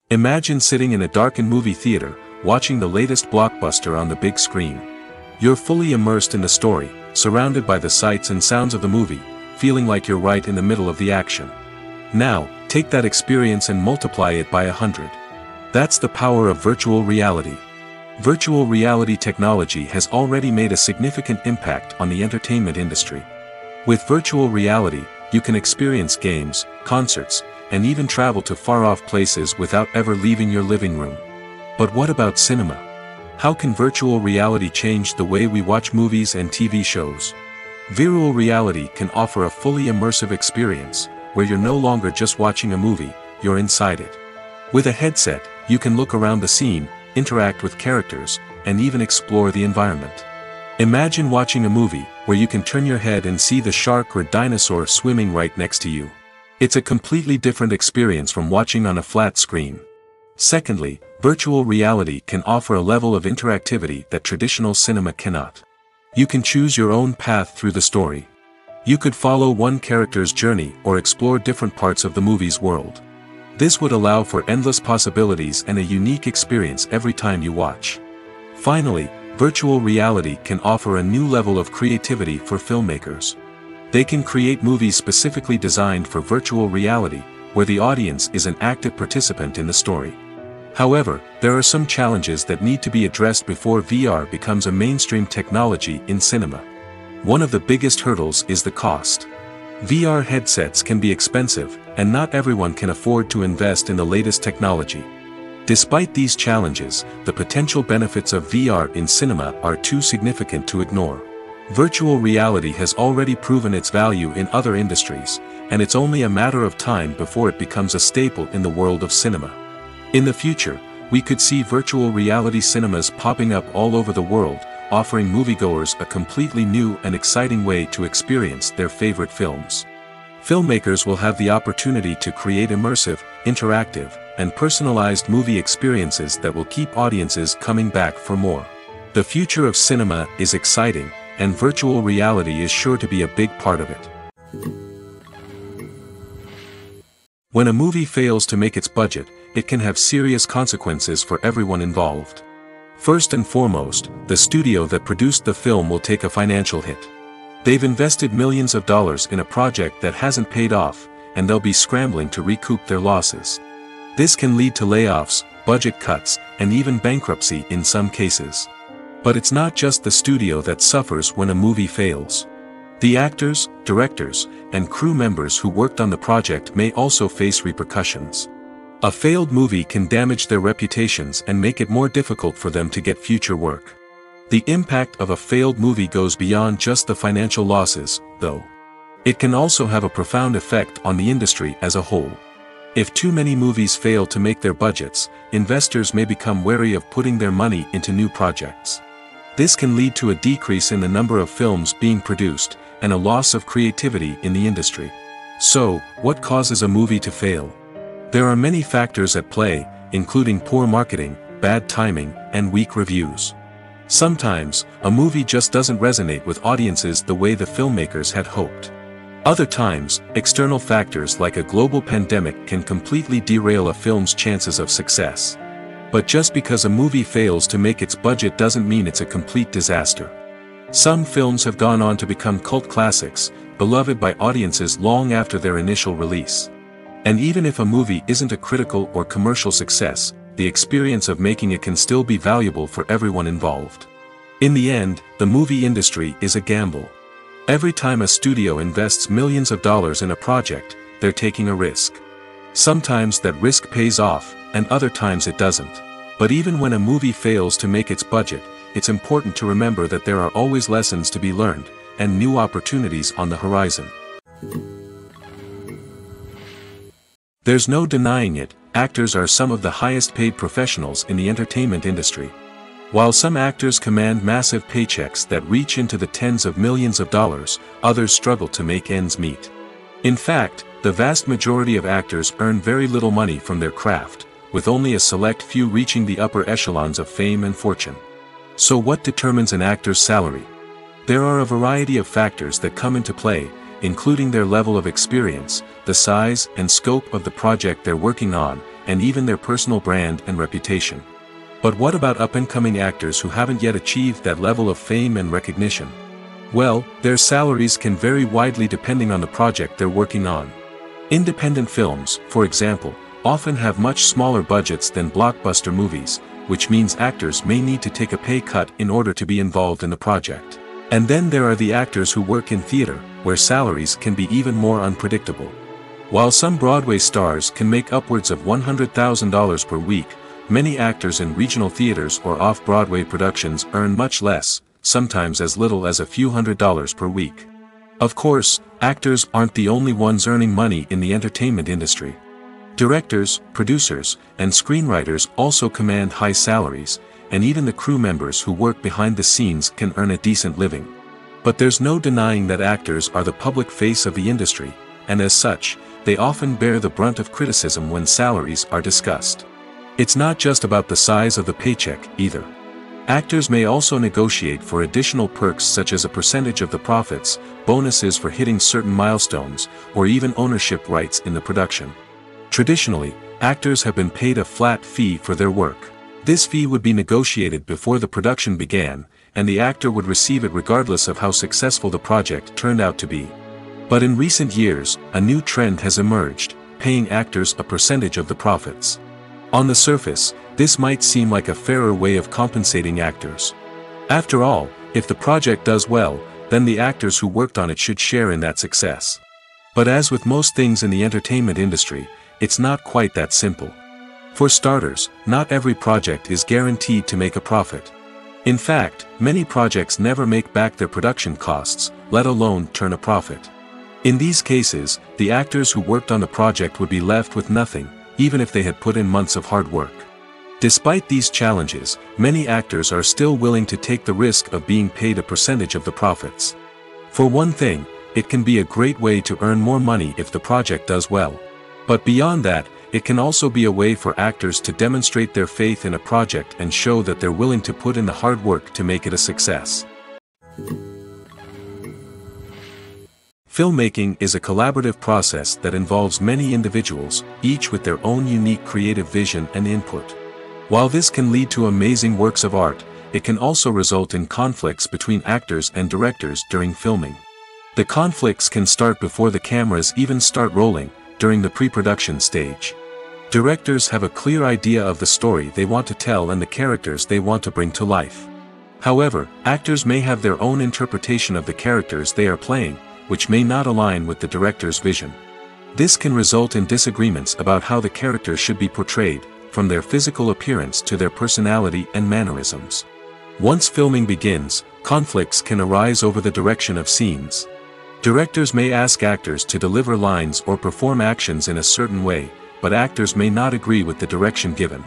Imagine sitting in a darkened movie theater, watching the latest blockbuster on the big screen. You're fully immersed in the story, surrounded by the sights and sounds of the movie, feeling like you're right in the middle of the action. Now, take that experience and multiply it by 100. That's the power of virtual reality. Virtual reality technology has already made a significant impact on the entertainment industry. With virtual reality, you can experience games, concerts, and even travel to far-off places without ever leaving your living room. But what about cinema? How can virtual reality change the way we watch movies and TV shows? Virtual reality can offer a fully immersive experience, where you're no longer just watching a movie, you're inside it. With a headset, you can look around the scene, interact with characters, and even explore the environment. Imagine watching a movie, where you can turn your head and see the shark or dinosaur swimming right next to you. It's a completely different experience from watching on a flat screen. Secondly, virtual reality can offer a level of interactivity that traditional cinema cannot. You can choose your own path through the story. You could follow one character's journey or explore different parts of the movie's world. This would allow for endless possibilities and a unique experience every time you watch. Finally, virtual reality can offer a new level of creativity for filmmakers. They can create movies specifically designed for virtual reality, where the audience is an active participant in the story. However, there are some challenges that need to be addressed before VR becomes a mainstream technology in cinema. One of the biggest hurdles is the cost. VR headsets can be expensive, and not everyone can afford to invest in the latest technology. Despite these challenges, the potential benefits of VR in cinema are too significant to ignore. Virtual reality has already proven its value in other industries, and it's only a matter of time before it becomes a staple in the world of cinema. In the future, we could see virtual reality cinemas popping up all over the world, offering moviegoers a completely new and exciting way to experience their favorite films. Filmmakers will have the opportunity to create immersive, interactive, and personalized movie experiences that will keep audiences coming back for more. The future of cinema is exciting, and virtual reality is sure to be a big part of it. When a movie fails to make its budget, it can have serious consequences for everyone involved. First and foremost, the studio that produced the film will take a financial hit. They've invested millions of dollars in a project that hasn't paid off, and they'll be scrambling to recoup their losses. This can lead to layoffs, budget cuts, and even bankruptcy in some cases. But it's not just the studio that suffers when a movie fails. The actors, directors, and crew members who worked on the project may also face repercussions. A failed movie can damage their reputations and make it more difficult for them to get future work. The impact of a failed movie goes beyond just the financial losses, though. It can also have a profound effect on the industry as a whole. If too many movies fail to make their budgets, investors may become wary of putting their money into new projects. This can lead to a decrease in the number of films being produced, and a loss of creativity in the industry. So, what causes a movie to fail? There are many factors at play, including poor marketing, bad timing, and weak reviews. Sometimes, a movie just doesn't resonate with audiences the way the filmmakers had hoped. Other times, external factors like a global pandemic can completely derail a film's chances of success. But just because a movie fails to make its budget doesn't mean it's a complete disaster. Some films have gone on to become cult classics, beloved by audiences long after their initial release. And even if a movie isn't a critical or commercial success, the experience of making it can still be valuable for everyone involved. In the end, the movie industry is a gamble. Every time a studio invests millions of dollars in a project, they're taking a risk. Sometimes that risk pays off, and other times it doesn't. But even when a movie fails to make its budget, it's important to remember that there are always lessons to be learned, and new opportunities on the horizon. There's no denying it, actors are some of the highest paid professionals in the entertainment industry. While some actors command massive paychecks that reach into the tens of millions of dollars, others struggle to make ends meet. In fact, the vast majority of actors earn very little money from their craft, with only a select few reaching the upper echelons of fame and fortune. So what determines an actor's salary? There are a variety of factors that come into play, including their level of experience, the size and scope of the project they're working on, and even their personal brand and reputation. But what about up-and-coming actors who haven't yet achieved that level of fame and recognition? Well, their salaries can vary widely depending on the project they're working on. Independent films, for example, often have much smaller budgets than blockbuster movies, which means actors may need to take a pay cut in order to be involved in the project. And then there are the actors who work in theater, where salaries can be even more unpredictable. While some Broadway stars can make upwards of $100,000 per week, many actors in regional theaters or off-Broadway productions earn much less, sometimes as little as a few $100s per week. Of course, actors aren't the only ones earning money in the entertainment industry. Directors, producers, and screenwriters also command high salaries, and even the crew members who work behind the scenes can earn a decent living. But there's no denying that actors are the public face of the industry, and as such, they often bear the brunt of criticism when salaries are discussed. It's not just about the size of the paycheck, either. Actors may also negotiate for additional perks such as a percentage of the profits, bonuses for hitting certain milestones, or even ownership rights in the production. Traditionally, actors have been paid a flat fee for their work. This fee would be negotiated before the production began, and the actor would receive it regardless of how successful the project turned out to be. But in recent years, a new trend has emerged, paying actors a percentage of the profits. On the surface, this might seem like a fairer way of compensating actors. After all, if the project does well, then the actors who worked on it should share in that success. But as with most things in the entertainment industry, it's not quite that simple. For starters, not every project is guaranteed to make a profit. In fact, many projects never make back their production costs, let alone turn a profit. In these cases, the actors who worked on the project would be left with nothing, even if they had put in months of hard work. Despite these challenges, many actors are still willing to take the risk of being paid a percentage of the profits. For one thing, it can be a great way to earn more money if the project does well. But beyond that, it can also be a way for actors to demonstrate their faith in a project and show that they're willing to put in the hard work to make it a success. Filmmaking is a collaborative process that involves many individuals, each with their own unique creative vision and input. While this can lead to amazing works of art, it can also result in conflicts between actors and directors during filming. The conflicts can start before the cameras even start rolling, during the pre-production stage. Directors have a clear idea of the story they want to tell and the characters they want to bring to life. However, actors may have their own interpretation of the characters they are playing, which may not align with the director's vision. This can result in disagreements about how the characters should be portrayed, from their physical appearance to their personality and mannerisms. Once filming begins, conflicts can arise over the direction of scenes. Directors may ask actors to deliver lines or perform actions in a certain way, but actors may not agree with the direction given.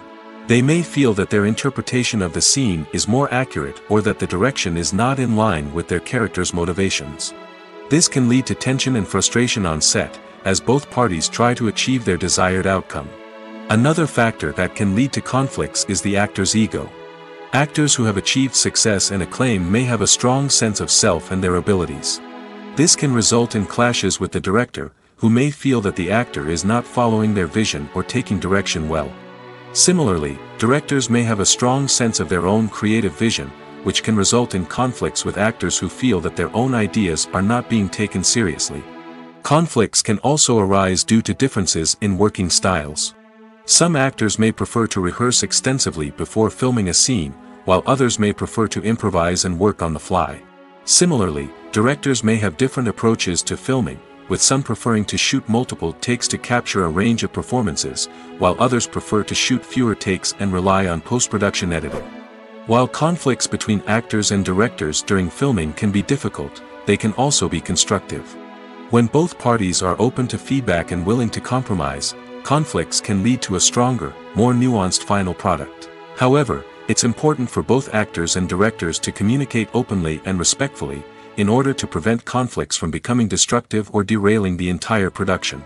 They may feel that their interpretation of the scene is more accurate or that the direction is not in line with their character's motivations. This can lead to tension and frustration on set, as both parties try to achieve their desired outcome. Another factor that can lead to conflicts is the actor's ego. Actors who have achieved success and acclaim may have a strong sense of self and their abilities. This can result in clashes with the director, who may feel that the actor is not following their vision or taking direction well. Similarly, directors may have a strong sense of their own creative vision, which can result in conflicts with actors who feel that their own ideas are not being taken seriously. Conflicts can also arise due to differences in working styles. Some actors may prefer to rehearse extensively before filming a scene, while others may prefer to improvise and work on the fly. Similarly, directors may have different approaches to filming, with some preferring to shoot multiple takes to capture a range of performances, while others prefer to shoot fewer takes and rely on post-production editing. While conflicts between actors and directors during filming can be difficult, they can also be constructive. When both parties are open to feedback and willing to compromise, conflicts can lead to a stronger, more nuanced final product. However, it's important for both actors and directors to communicate openly and respectfully, in order to prevent conflicts from becoming destructive or derailing the entire production.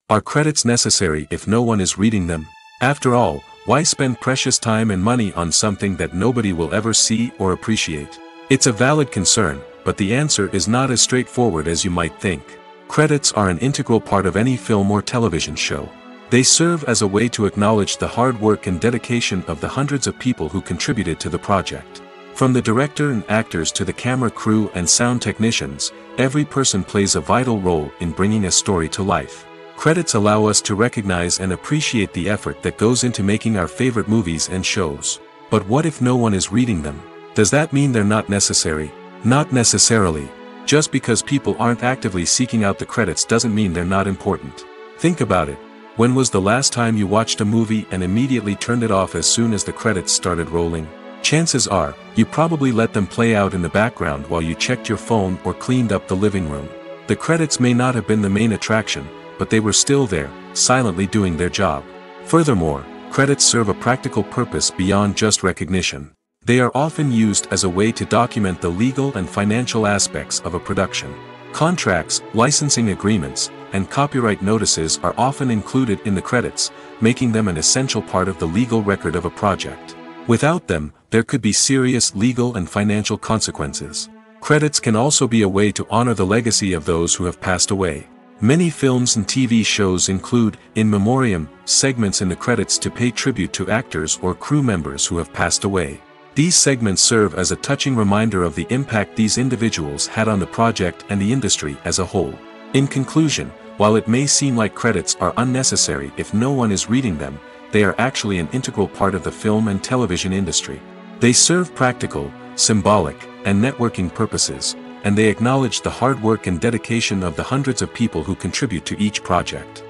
Are credits necessary if no one is reading them? After all, why spend precious time and money on something that nobody will ever see or appreciate? It's a valid concern, but the answer is not as straightforward as you might think. Credits are an integral part of any film or television show. They serve as a way to acknowledge the hard work and dedication of the hundreds of people who contributed to the project. From the director and actors to the camera crew and sound technicians, every person plays a vital role in bringing a story to life. Credits allow us to recognize and appreciate the effort that goes into making our favorite movies and shows. But what if no one is reading them? Does that mean they're not necessary? Not necessarily. Just because people aren't actively seeking out the credits doesn't mean they're not important. Think about it. When was the last time you watched a movie and immediately turned it off as soon as the credits started rolling? Chances are, you probably let them play out in the background while you checked your phone or cleaned up the living room. The credits may not have been the main attraction, but they were still there, silently doing their job. Furthermore, credits serve a practical purpose beyond just recognition. They are often used as a way to document the legal and financial aspects of a production. Contracts, licensing agreements, and copyright notices are often included in the credits, making them an essential part of the legal record of a project. Without them, there could be serious legal and financial consequences. Credits can also be a way to honor the legacy of those who have passed away. Many films and TV shows include, in memoriam, segments in the credits to pay tribute to actors or crew members who have passed away. These segments serve as a touching reminder of the impact these individuals had on the project and the industry as a whole. In conclusion, while it may seem like credits are unnecessary if no one is reading them, they are actually an integral part of the film and television industry. They serve practical, symbolic, and networking purposes, and they acknowledge the hard work and dedication of the hundreds of people who contribute to each project.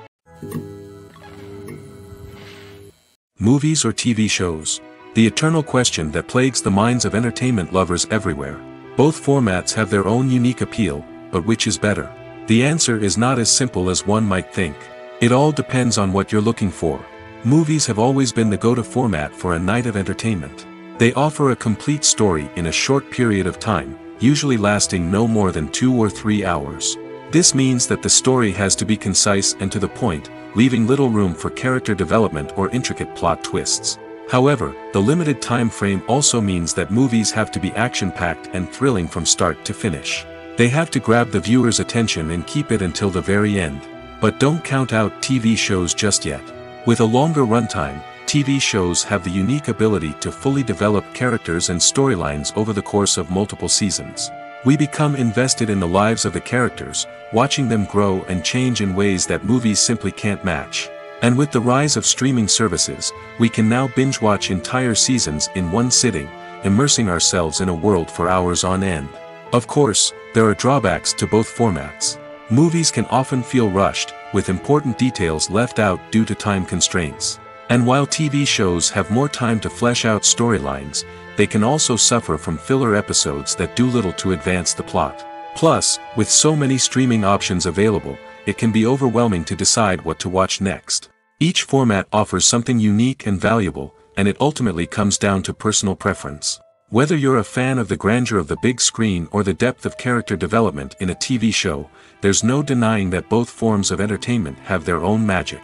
Movies or TV shows? The eternal question that plagues the minds of entertainment lovers everywhere. Both formats have their own unique appeal, but which is better? The answer is not as simple as one might think. It all depends on what you're looking for. Movies have always been the go-to format for a night of entertainment. They offer a complete story in a short period of time, usually lasting no more than 2 or 3 hours. This means that the story has to be concise and to the point, leaving little room for character development or intricate plot twists. However, the limited time frame also means that movies have to be action-packed and thrilling from start to finish. They have to grab the viewer's attention and keep it until the very end. But don't count out TV shows just yet. With a longer runtime, TV shows have the unique ability to fully develop characters and storylines over the course of multiple seasons. We become invested in the lives of the characters, watching them grow and change in ways that movies simply can't match. And with the rise of streaming services, we can now binge-watch entire seasons in one sitting, immersing ourselves in a world for hours on end. Of course, there are drawbacks to both formats. Movies can often feel rushed, with important details left out due to time constraints. And while TV shows have more time to flesh out storylines, they can also suffer from filler episodes that do little to advance the plot. Plus, with so many streaming options available, it can be overwhelming to decide what to watch next. Each format offers something unique and valuable, and it ultimately comes down to personal preference. Whether you're a fan of the grandeur of the big screen or the depth of character development in a TV show, there's no denying that both forms of entertainment have their own magic.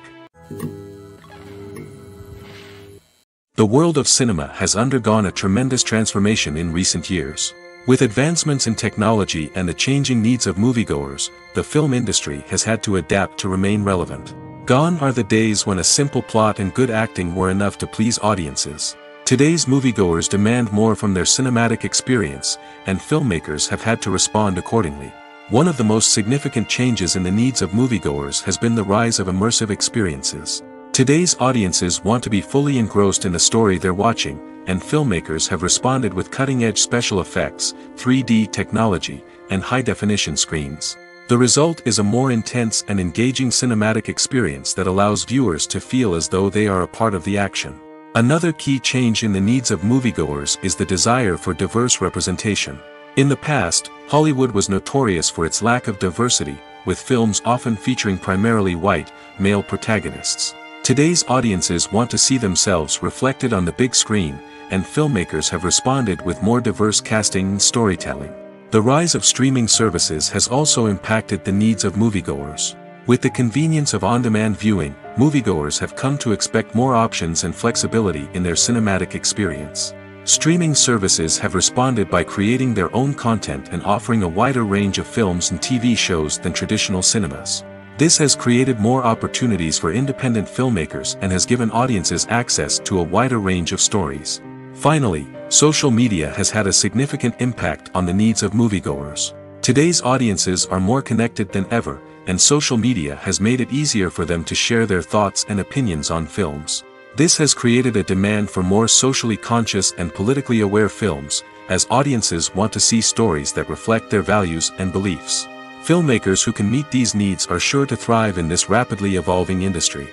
The world of cinema has undergone a tremendous transformation in recent years. With advancements in technology and the changing needs of moviegoers, the film industry has had to adapt to remain relevant. Gone are the days when a simple plot and good acting were enough to please audiences. Today's moviegoers demand more from their cinematic experience, and filmmakers have had to respond accordingly. One of the most significant changes in the needs of moviegoers has been the rise of immersive experiences. Today's audiences want to be fully engrossed in the story they're watching, and filmmakers have responded with cutting-edge special effects, 3D technology, and high-definition screens. The result is a more intense and engaging cinematic experience that allows viewers to feel as though they are a part of the action. Another key change in the needs of moviegoers is the desire for diverse representation. In the past, Hollywood was notorious for its lack of diversity, with films often featuring primarily white, male protagonists. Today's audiences want to see themselves reflected on the big screen, and filmmakers have responded with more diverse casting and storytelling. The rise of streaming services has also impacted the needs of moviegoers. With the convenience of on-demand viewing, moviegoers have come to expect more options and flexibility in their cinematic experience. Streaming services have responded by creating their own content and offering a wider range of films and TV shows than traditional cinemas. This has created more opportunities for independent filmmakers and has given audiences access to a wider range of stories. Finally, social media has had a significant impact on the needs of moviegoers. Today's audiences are more connected than ever, and social media has made it easier for them to share their thoughts and opinions on films. This has created a demand for more socially conscious and politically aware films, as audiences want to see stories that reflect their values and beliefs. Filmmakers who can meet these needs are sure to thrive in this rapidly evolving industry.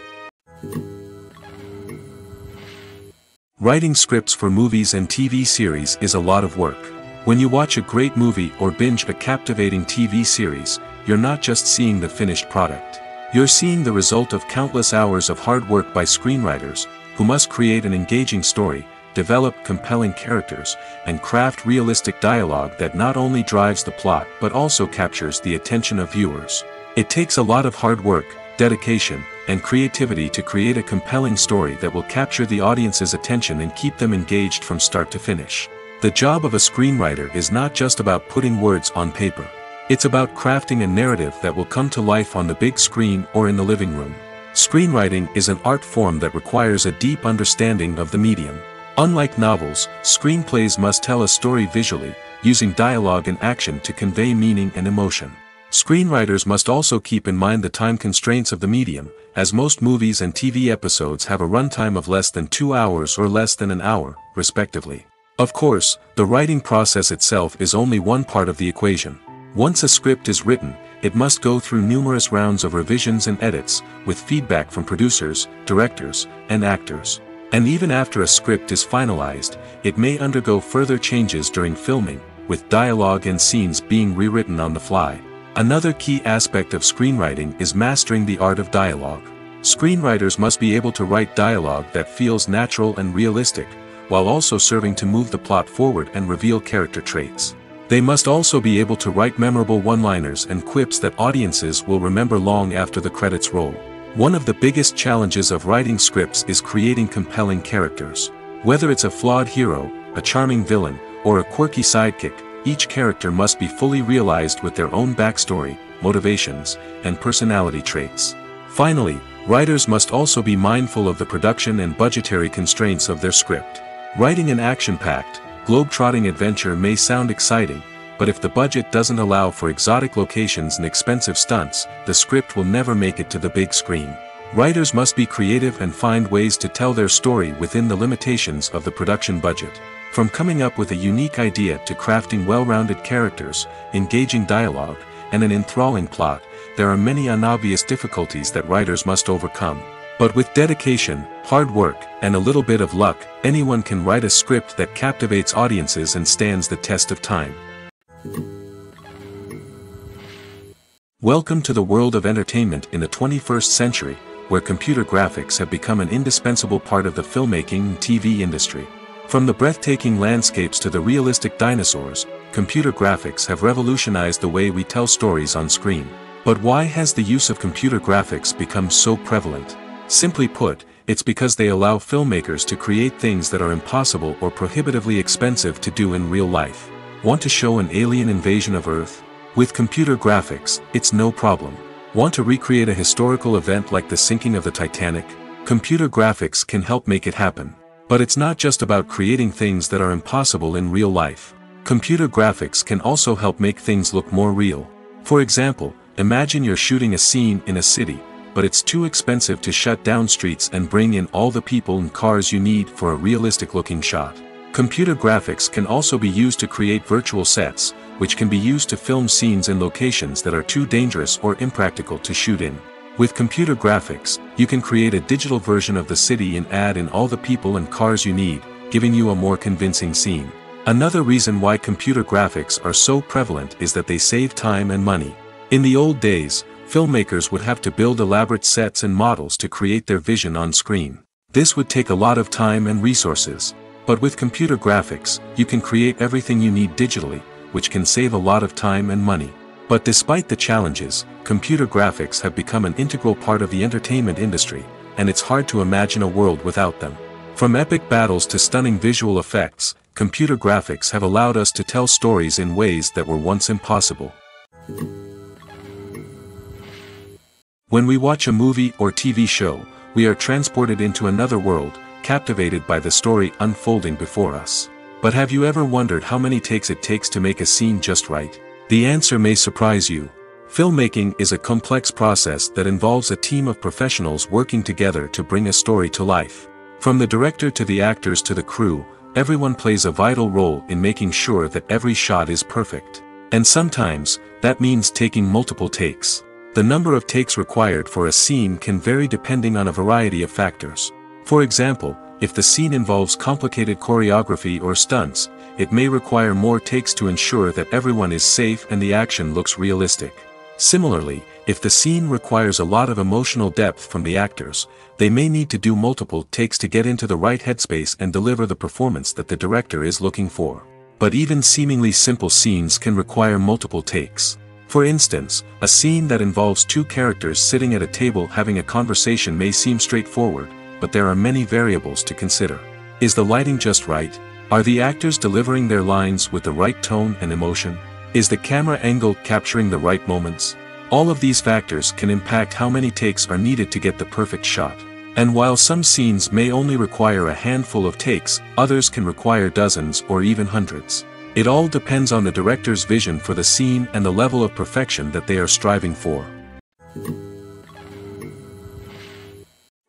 Writing scripts for movies and TV series is a lot of work. When you watch a great movie or binge a captivating TV series, you're not just seeing the finished product. You're seeing the result of countless hours of hard work by screenwriters, who must create an engaging story, develop compelling characters, and craft realistic dialogue that not only drives the plot but also captures the attention of viewers. It takes a lot of hard work, dedication, and creativity to create a compelling story that will capture the audience's attention and keep them engaged from start to finish. The job of a screenwriter is not just about putting words on paper. It's about crafting a narrative that will come to life on the big screen or in the living room. Screenwriting is an art form that requires a deep understanding of the medium. Unlike novels, screenplays must tell a story visually, using dialogue and action to convey meaning and emotion. Screenwriters must also keep in mind the time constraints of the medium, as most movies and TV episodes have a runtime of less than 2 hours or less than an hour, respectively. Of course, the writing process itself is only one part of the equation. Once a script is written, it must go through numerous rounds of revisions and edits, with feedback from producers, directors, and actors. And even after a script is finalized, it may undergo further changes during filming, with dialogue and scenes being rewritten on the fly. Another key aspect of screenwriting is mastering the art of dialogue. Screenwriters must be able to write dialogue that feels natural and realistic, while also serving to move the plot forward and reveal character traits. They must also be able to write memorable one-liners and quips that audiences will remember long after the credits roll. One of the biggest challenges of writing scripts is creating compelling characters. Whether it's a flawed hero, a charming villain, or a quirky sidekick, each character must be fully realized with their own backstory, motivations, and personality traits. Finally, writers must also be mindful of the production and budgetary constraints of their script. Writing an action-packed, globe-trotting adventure may sound exciting, but if the budget doesn't allow for exotic locations and expensive stunts, the script will never make it to the big screen. Writers must be creative and find ways to tell their story within the limitations of the production budget. From coming up with a unique idea to crafting well-rounded characters, engaging dialogue, and an enthralling plot, there are many unobvious difficulties that writers must overcome. But with dedication, hard work, and a little bit of luck, anyone can write a script that captivates audiences and stands the test of time. Welcome to the world of entertainment in the 21st century, where computer graphics have become an indispensable part of the filmmaking and TV industry. From the breathtaking landscapes to the realistic dinosaurs, computer graphics have revolutionized the way we tell stories on screen. But why has the use of computer graphics become so prevalent? Simply put, it's because they allow filmmakers to create things that are impossible or prohibitively expensive to do in real life. Want to show an alien invasion of Earth? With computer graphics, it's no problem. Want to recreate a historical event like the sinking of the Titanic? Computer graphics can help make it happen. But it's not just about creating things that are impossible in real life. Computer graphics can also help make things look more real. For example, imagine you're shooting a scene in a city, but it's too expensive to shut down streets and bring in all the people and cars you need for a realistic-looking shot. Computer graphics can also be used to create virtual sets, which can be used to film scenes in locations that are too dangerous or impractical to shoot in. With computer graphics, you can create a digital version of the city and add in all the people and cars you need, giving you a more convincing scene. Another reason why computer graphics are so prevalent is that they save time and money. In the old days, filmmakers would have to build elaborate sets and models to create their vision on screen. This would take a lot of time and resources. But with computer graphics, you can create everything you need digitally, which can save a lot of time and money. But despite the challenges, computer graphics have become an integral part of the entertainment industry, and it's hard to imagine a world without them. From epic battles to stunning visual effects, computer graphics have allowed us to tell stories in ways that were once impossible. When we watch a movie or TV show, we are transported into another world, captivated by the story unfolding before us. But have you ever wondered how many takes it takes to make a scene just right? The answer may surprise you. Filmmaking is a complex process that involves a team of professionals working together to bring a story to life. From the director to the actors to the crew, everyone plays a vital role in making sure that every shot is perfect. And sometimes, that means taking multiple takes. The number of takes required for a scene can vary depending on a variety of factors. For example, if the scene involves complicated choreography or stunts, it may require more takes to ensure that everyone is safe and the action looks realistic. Similarly, if the scene requires a lot of emotional depth from the actors, they may need to do multiple takes to get into the right headspace and deliver the performance that the director is looking for. But even seemingly simple scenes can require multiple takes. For instance, a scene that involves two characters sitting at a table having a conversation may seem straightforward, but there are many variables to consider. Is the lighting just right? Are the actors delivering their lines with the right tone and emotion? Is the camera angle capturing the right moments? All of these factors can impact how many takes are needed to get the perfect shot. And while some scenes may only require a handful of takes, others can require dozens or even hundreds. It all depends on the director's vision for the scene and the level of perfection that they are striving for.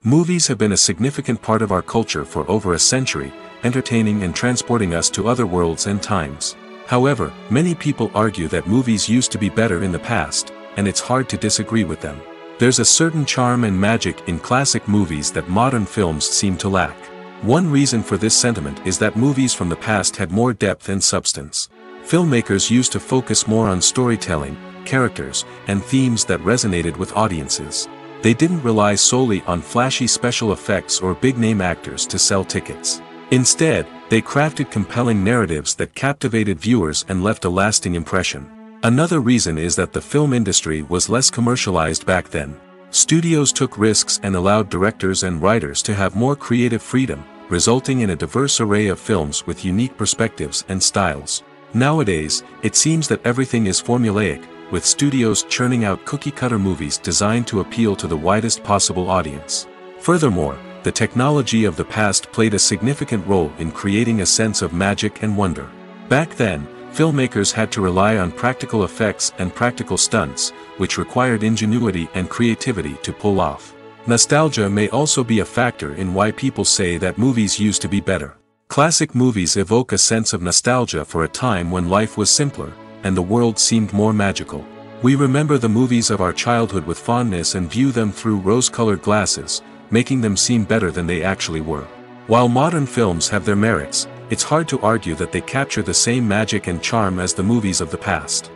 Movies have been a significant part of our culture for over a century, entertaining and transporting us to other worlds and times. However, many people argue that movies used to be better in the past, and it's hard to disagree with them. There's a certain charm and magic in classic movies that modern films seem to lack. One reason for this sentiment is that movies from the past had more depth and substance. Filmmakers used to focus more on storytelling, characters, and themes that resonated with audiences. They didn't rely solely on flashy special effects or big-name actors to sell tickets. Instead, they crafted compelling narratives that captivated viewers and left a lasting impression. Another reason is that the film industry was less commercialized back then. Studios took risks and allowed directors and writers to have more creative freedom, resulting in a diverse array of films with unique perspectives and styles. Nowadays, it seems that everything is formulaic, with studios churning out cookie-cutter movies designed to appeal to the widest possible audience. Furthermore, the technology of the past played a significant role in creating a sense of magic and wonder. Back then, filmmakers had to rely on practical effects and practical stunts, which required ingenuity and creativity to pull off. Nostalgia may also be a factor in why people say that movies used to be better. Classic movies evoke a sense of nostalgia for a time when life was simpler, and the world seemed more magical. We remember the movies of our childhood with fondness and view them through rose-colored glasses, making them seem better than they actually were. While modern films have their merits, it's hard to argue that they capture the same magic and charm as the movies of the past.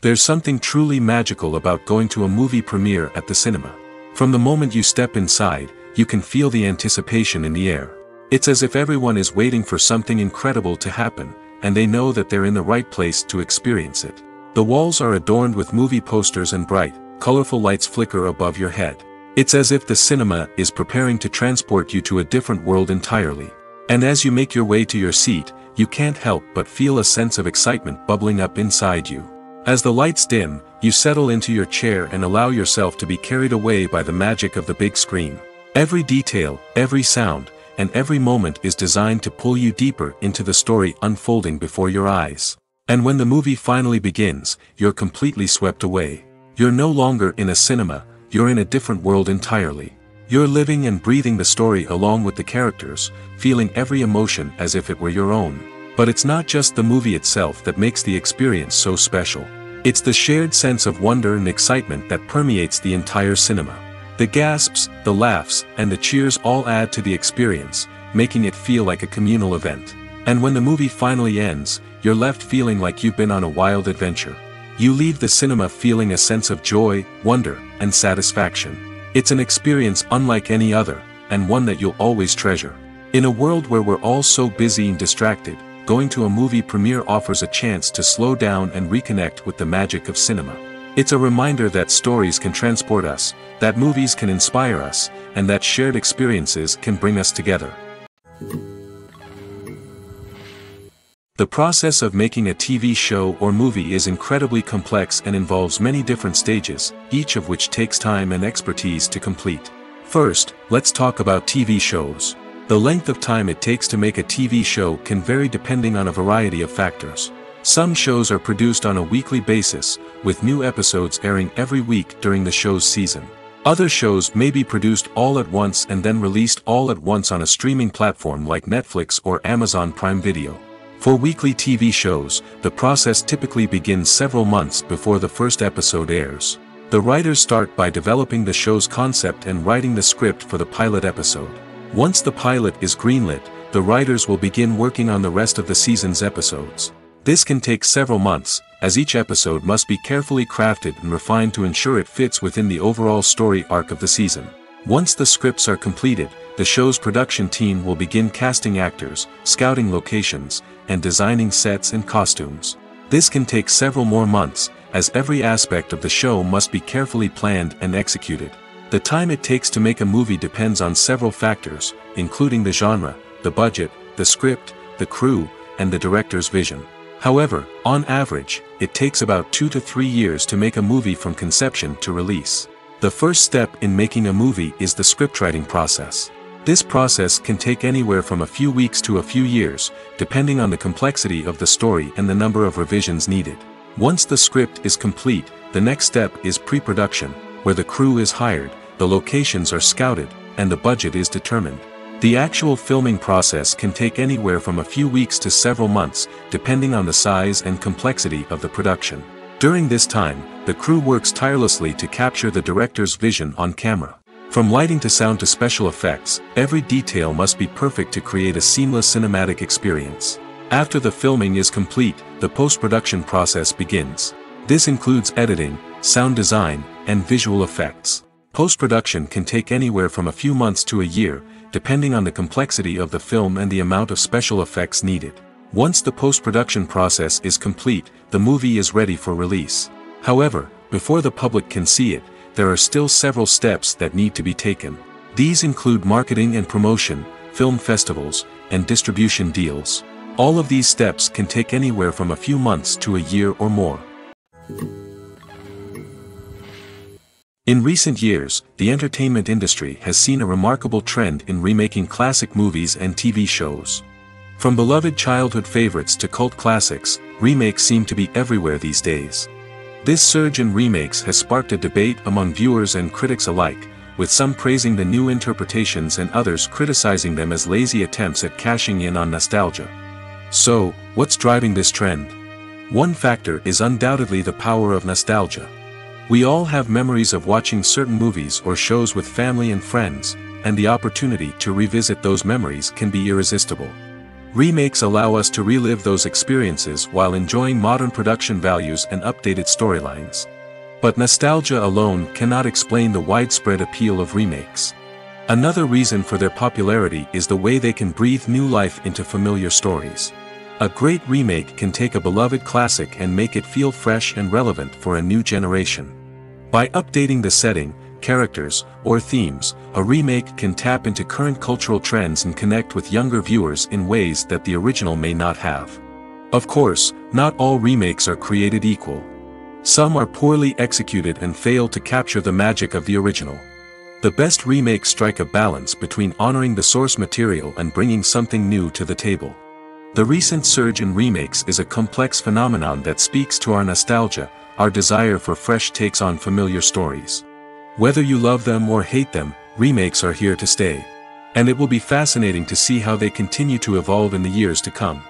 There's something truly magical about going to a movie premiere at the cinema. From the moment you step inside, you can feel the anticipation in the air. It's as if everyone is waiting for something incredible to happen, and they know that they're in the right place to experience it. The walls are adorned with movie posters and bright, colorful lights flicker above your head. It's as if the cinema is preparing to transport you to a different world entirely. And as you make your way to your seat, you can't help but feel a sense of excitement bubbling up inside you. As the lights dim, you settle into your chair and allow yourself to be carried away by the magic of the big screen. Every detail, every sound, and every moment is designed to pull you deeper into the story unfolding before your eyes. And when the movie finally begins, you're completely swept away. You're no longer in a cinema, you're in a different world entirely. You're living and breathing the story along with the characters, feeling every emotion as if it were your own. But it's not just the movie itself that makes the experience so special. It's the shared sense of wonder and excitement that permeates the entire cinema. The gasps, the laughs, and the cheers all add to the experience, making it feel like a communal event. And when the movie finally ends, you're left feeling like you've been on a wild adventure. You leave the cinema feeling a sense of joy, wonder, and satisfaction. It's an experience unlike any other, and one that you'll always treasure. In a world where we're all so busy and distracted, going to a movie premiere offers a chance to slow down and reconnect with the magic of cinema. It's a reminder that stories can transport us, that movies can inspire us, and that shared experiences can bring us together. The process of making a TV show or movie is incredibly complex and involves many different stages, each of which takes time and expertise to complete. First, let's talk about TV shows. The length of time it takes to make a TV show can vary depending on a variety of factors. Some shows are produced on a weekly basis, with new episodes airing every week during the show's season. Other shows may be produced all at once and then released all at once on a streaming platform like Netflix or Amazon Prime Video. For weekly TV shows, the process typically begins several months before the first episode airs. The writers start by developing the show's concept and writing the script for the pilot episode. Once the pilot is greenlit, the writers will begin working on the rest of the season's episodes. This can take several months, as each episode must be carefully crafted and refined to ensure it fits within the overall story arc of the season. Once the scripts are completed, the show's production team will begin casting actors, scouting locations, and designing sets and costumes. This can take several more months, as every aspect of the show must be carefully planned and executed. The time it takes to make a movie depends on several factors, including the genre, the budget, the script, the crew, and the director's vision. However, on average, it takes about 2 to 3 years to make a movie from conception to release. The first step in making a movie is the scriptwriting process. This process can take anywhere from a few weeks to a few years, depending on the complexity of the story and the number of revisions needed. Once the script is complete, the next step is pre-production, where the crew is hired, the locations are scouted, and the budget is determined. The actual filming process can take anywhere from a few weeks to several months, depending on the size and complexity of the production. During this time, the crew works tirelessly to capture the director's vision on camera. From lighting to sound to special effects, every detail must be perfect to create a seamless cinematic experience. After the filming is complete, the post-production process begins. This includes editing, sound design, and visual effects. Post-production can take anywhere from a few months to a year, depending on the complexity of the film and the amount of special effects needed. Once the post-production process is complete, the movie is ready for release. However, before the public can see it, there are still several steps that need to be taken. These include marketing and promotion, film festivals, and distribution deals. All of these steps can take anywhere from a few months to a year or more. In recent years, the entertainment industry has seen a remarkable trend in remaking classic movies and TV shows. From beloved childhood favorites to cult classics, remakes seem to be everywhere these days. This surge in remakes has sparked a debate among viewers and critics alike, with some praising the new interpretations and others criticizing them as lazy attempts at cashing in on nostalgia. So, what's driving this trend? One factor is undoubtedly the power of nostalgia. We all have memories of watching certain movies or shows with family and friends, and the opportunity to revisit those memories can be irresistible. Remakes allow us to relive those experiences while enjoying modern production values and updated storylines. But nostalgia alone cannot explain the widespread appeal of remakes. Another reason for their popularity is the way they can breathe new life into familiar stories. A great remake can take a beloved classic and make it feel fresh and relevant for a new generation. By updating the setting, characters, or themes, a remake can tap into current cultural trends and connect with younger viewers in ways that the original may not have. Of course, not all remakes are created equal. Some are poorly executed and fail to capture the magic of the original. The best remakes strike a balance between honoring the source material and bringing something new to the table. The recent surge in remakes is a complex phenomenon that speaks to our nostalgia, our desire for fresh takes on familiar stories. Whether you love them or hate them, remakes are here to stay. And it will be fascinating to see how they continue to evolve in the years to come.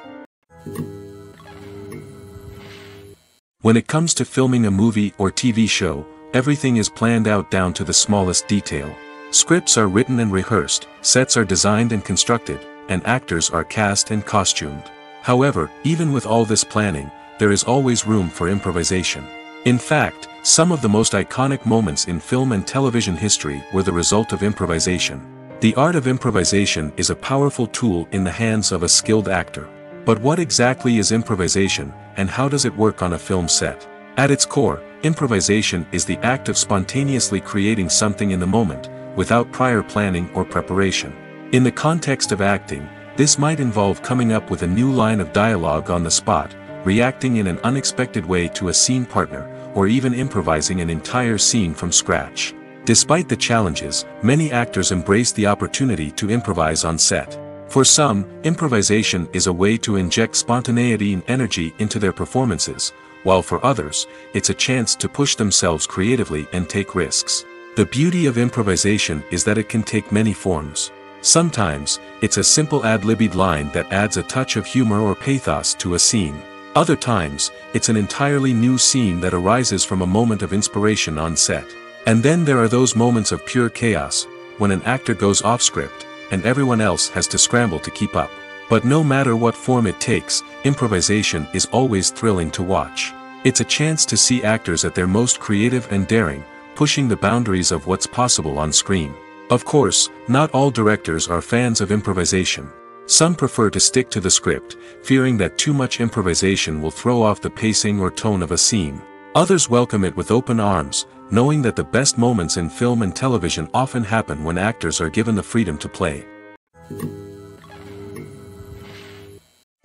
When it comes to filming a movie or TV show, everything is planned out down to the smallest detail. Scripts are written and rehearsed, sets are designed and constructed, and actors are cast and costumed. However, even with all this planning, there is always room for improvisation. In fact, some of the most iconic moments in film and television history were the result of improvisation. The art of improvisation is a powerful tool in the hands of a skilled actor. But what exactly is improvisation, and how does it work on a film set? At its core, improvisation is the act of spontaneously creating something in the moment, without prior planning or preparation. In the context of acting, this might involve coming up with a new line of dialogue on the spot, reacting in an unexpected way to a scene partner, or even improvising an entire scene from scratch. Despite the challenges, many actors embrace the opportunity to improvise on set. For some, improvisation is a way to inject spontaneity and energy into their performances, while for others, it's a chance to push themselves creatively and take risks. The beauty of improvisation is that it can take many forms. Sometimes, it's a simple ad-libbed line that adds a touch of humor or pathos to a scene. Other times, it's an entirely new scene that arises from a moment of inspiration on set. And then there are those moments of pure chaos, when an actor goes off script, and everyone else has to scramble to keep up. But no matter what form it takes, improvisation is always thrilling to watch. It's a chance to see actors at their most creative and daring, pushing the boundaries of what's possible on screen. Of course, not all directors are fans of improvisation. Some prefer to stick to the script, fearing that too much improvisation will throw off the pacing or tone of a scene. Others welcome it with open arms, knowing that the best moments in film and television often happen when actors are given the freedom to play.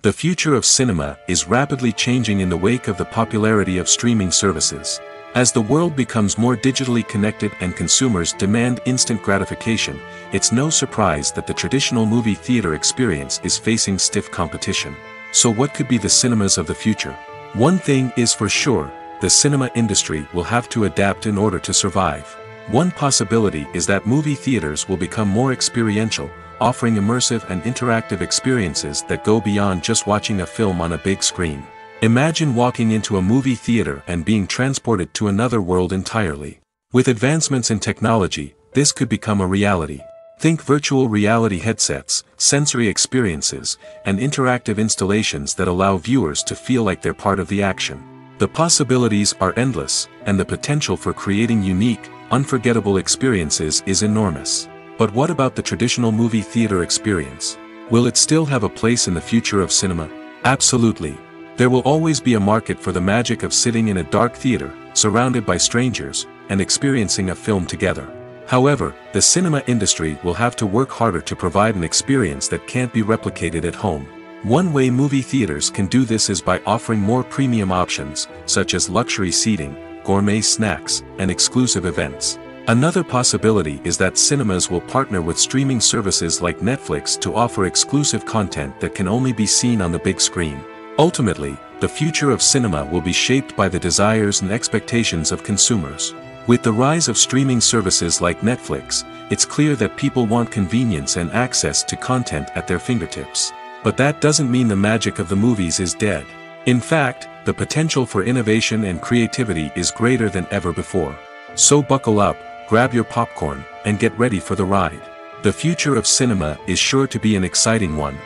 The future of cinema is rapidly changing in the wake of the popularity of streaming services. As the world becomes more digitally connected and consumers demand instant gratification, it's no surprise that the traditional movie theater experience is facing stiff competition. So what could be the cinemas of the future? One thing is for sure, the cinema industry will have to adapt in order to survive. One possibility is that movie theaters will become more experiential, offering immersive and interactive experiences that go beyond just watching a film on a big screen. Imagine walking into a movie theater and being transported to another world entirely. With advancements in technology, this could become a reality. Think virtual reality headsets, sensory experiences, and interactive installations that allow viewers to feel like they're part of the action. The possibilities are endless, and the potential for creating unique, unforgettable experiences is enormous. But what about the traditional movie theater experience? Will it still have a place in the future of cinema? Absolutely. There will always be a market for the magic of sitting in a dark theater, surrounded by strangers, and experiencing a film together. However, the cinema industry will have to work harder to provide an experience that can't be replicated at home. One way movie theaters can do this is by offering more premium options, such as luxury seating, gourmet snacks, and exclusive events. Another possibility is that cinemas will partner with streaming services like Netflix to offer exclusive content that can only be seen on the big screen. Ultimately, the future of cinema will be shaped by the desires and expectations of consumers. With the rise of streaming services like Netflix, it's clear that people want convenience and access to content at their fingertips. But that doesn't mean the magic of the movies is dead. In fact, the potential for innovation and creativity is greater than ever before. So buckle up, grab your popcorn, and get ready for the ride. The future of cinema is sure to be an exciting one.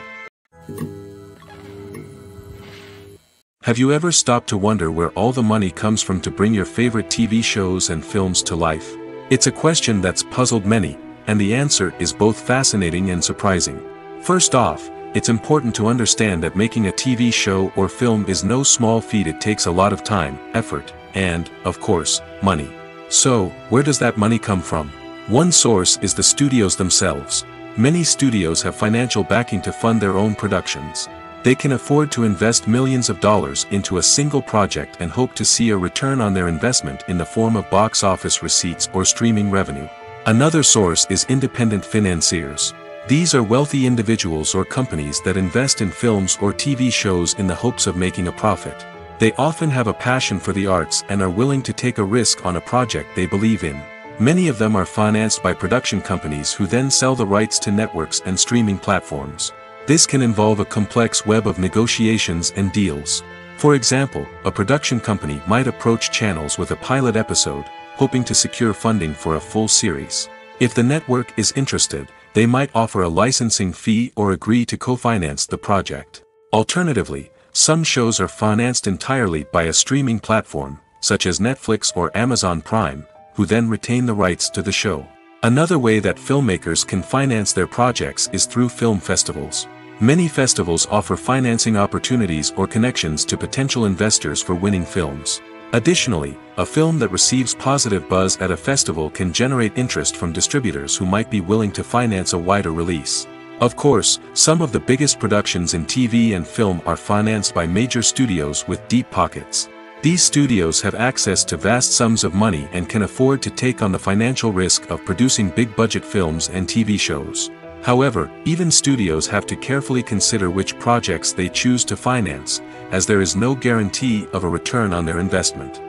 Have you ever stopped to wonder where all the money comes from to bring your favorite TV shows and films to life? It's a question that's puzzled many, and the answer is both fascinating and surprising. First off, it's important to understand that making a TV show or film is no small feat. It takes a lot of time, effort, and, of course, money. So, where does that money come from? One source is the studios themselves. Many studios have financial backing to fund their own productions. They can afford to invest millions of dollars into a single project and hope to see a return on their investment in the form of box office receipts or streaming revenue. Another source is independent financiers. These are wealthy individuals or companies that invest in films or TV shows in the hopes of making a profit. They often have a passion for the arts and are willing to take a risk on a project they believe in. Many of them are financed by production companies who then sell the rights to networks and streaming platforms. This can involve a complex web of negotiations and deals. For example, a production company might approach channels with a pilot episode, hoping to secure funding for a full series. If the network is interested, they might offer a licensing fee or agree to co-finance the project. Alternatively, some shows are financed entirely by a streaming platform, such as Netflix or Amazon Prime, who then retain the rights to the show. Another way that filmmakers can finance their projects is through film festivals. Many festivals offer financing opportunities or connections to potential investors for winning films. Additionally, a film that receives positive buzz at a festival can generate interest from distributors who might be willing to finance a wider release. Of course, some of the biggest productions in TV and film are financed by major studios with deep pockets. These studios have access to vast sums of money and can afford to take on the financial risk of producing big-budget films and TV shows. However, even studios have to carefully consider which projects they choose to finance, as there is no guarantee of a return on their investment.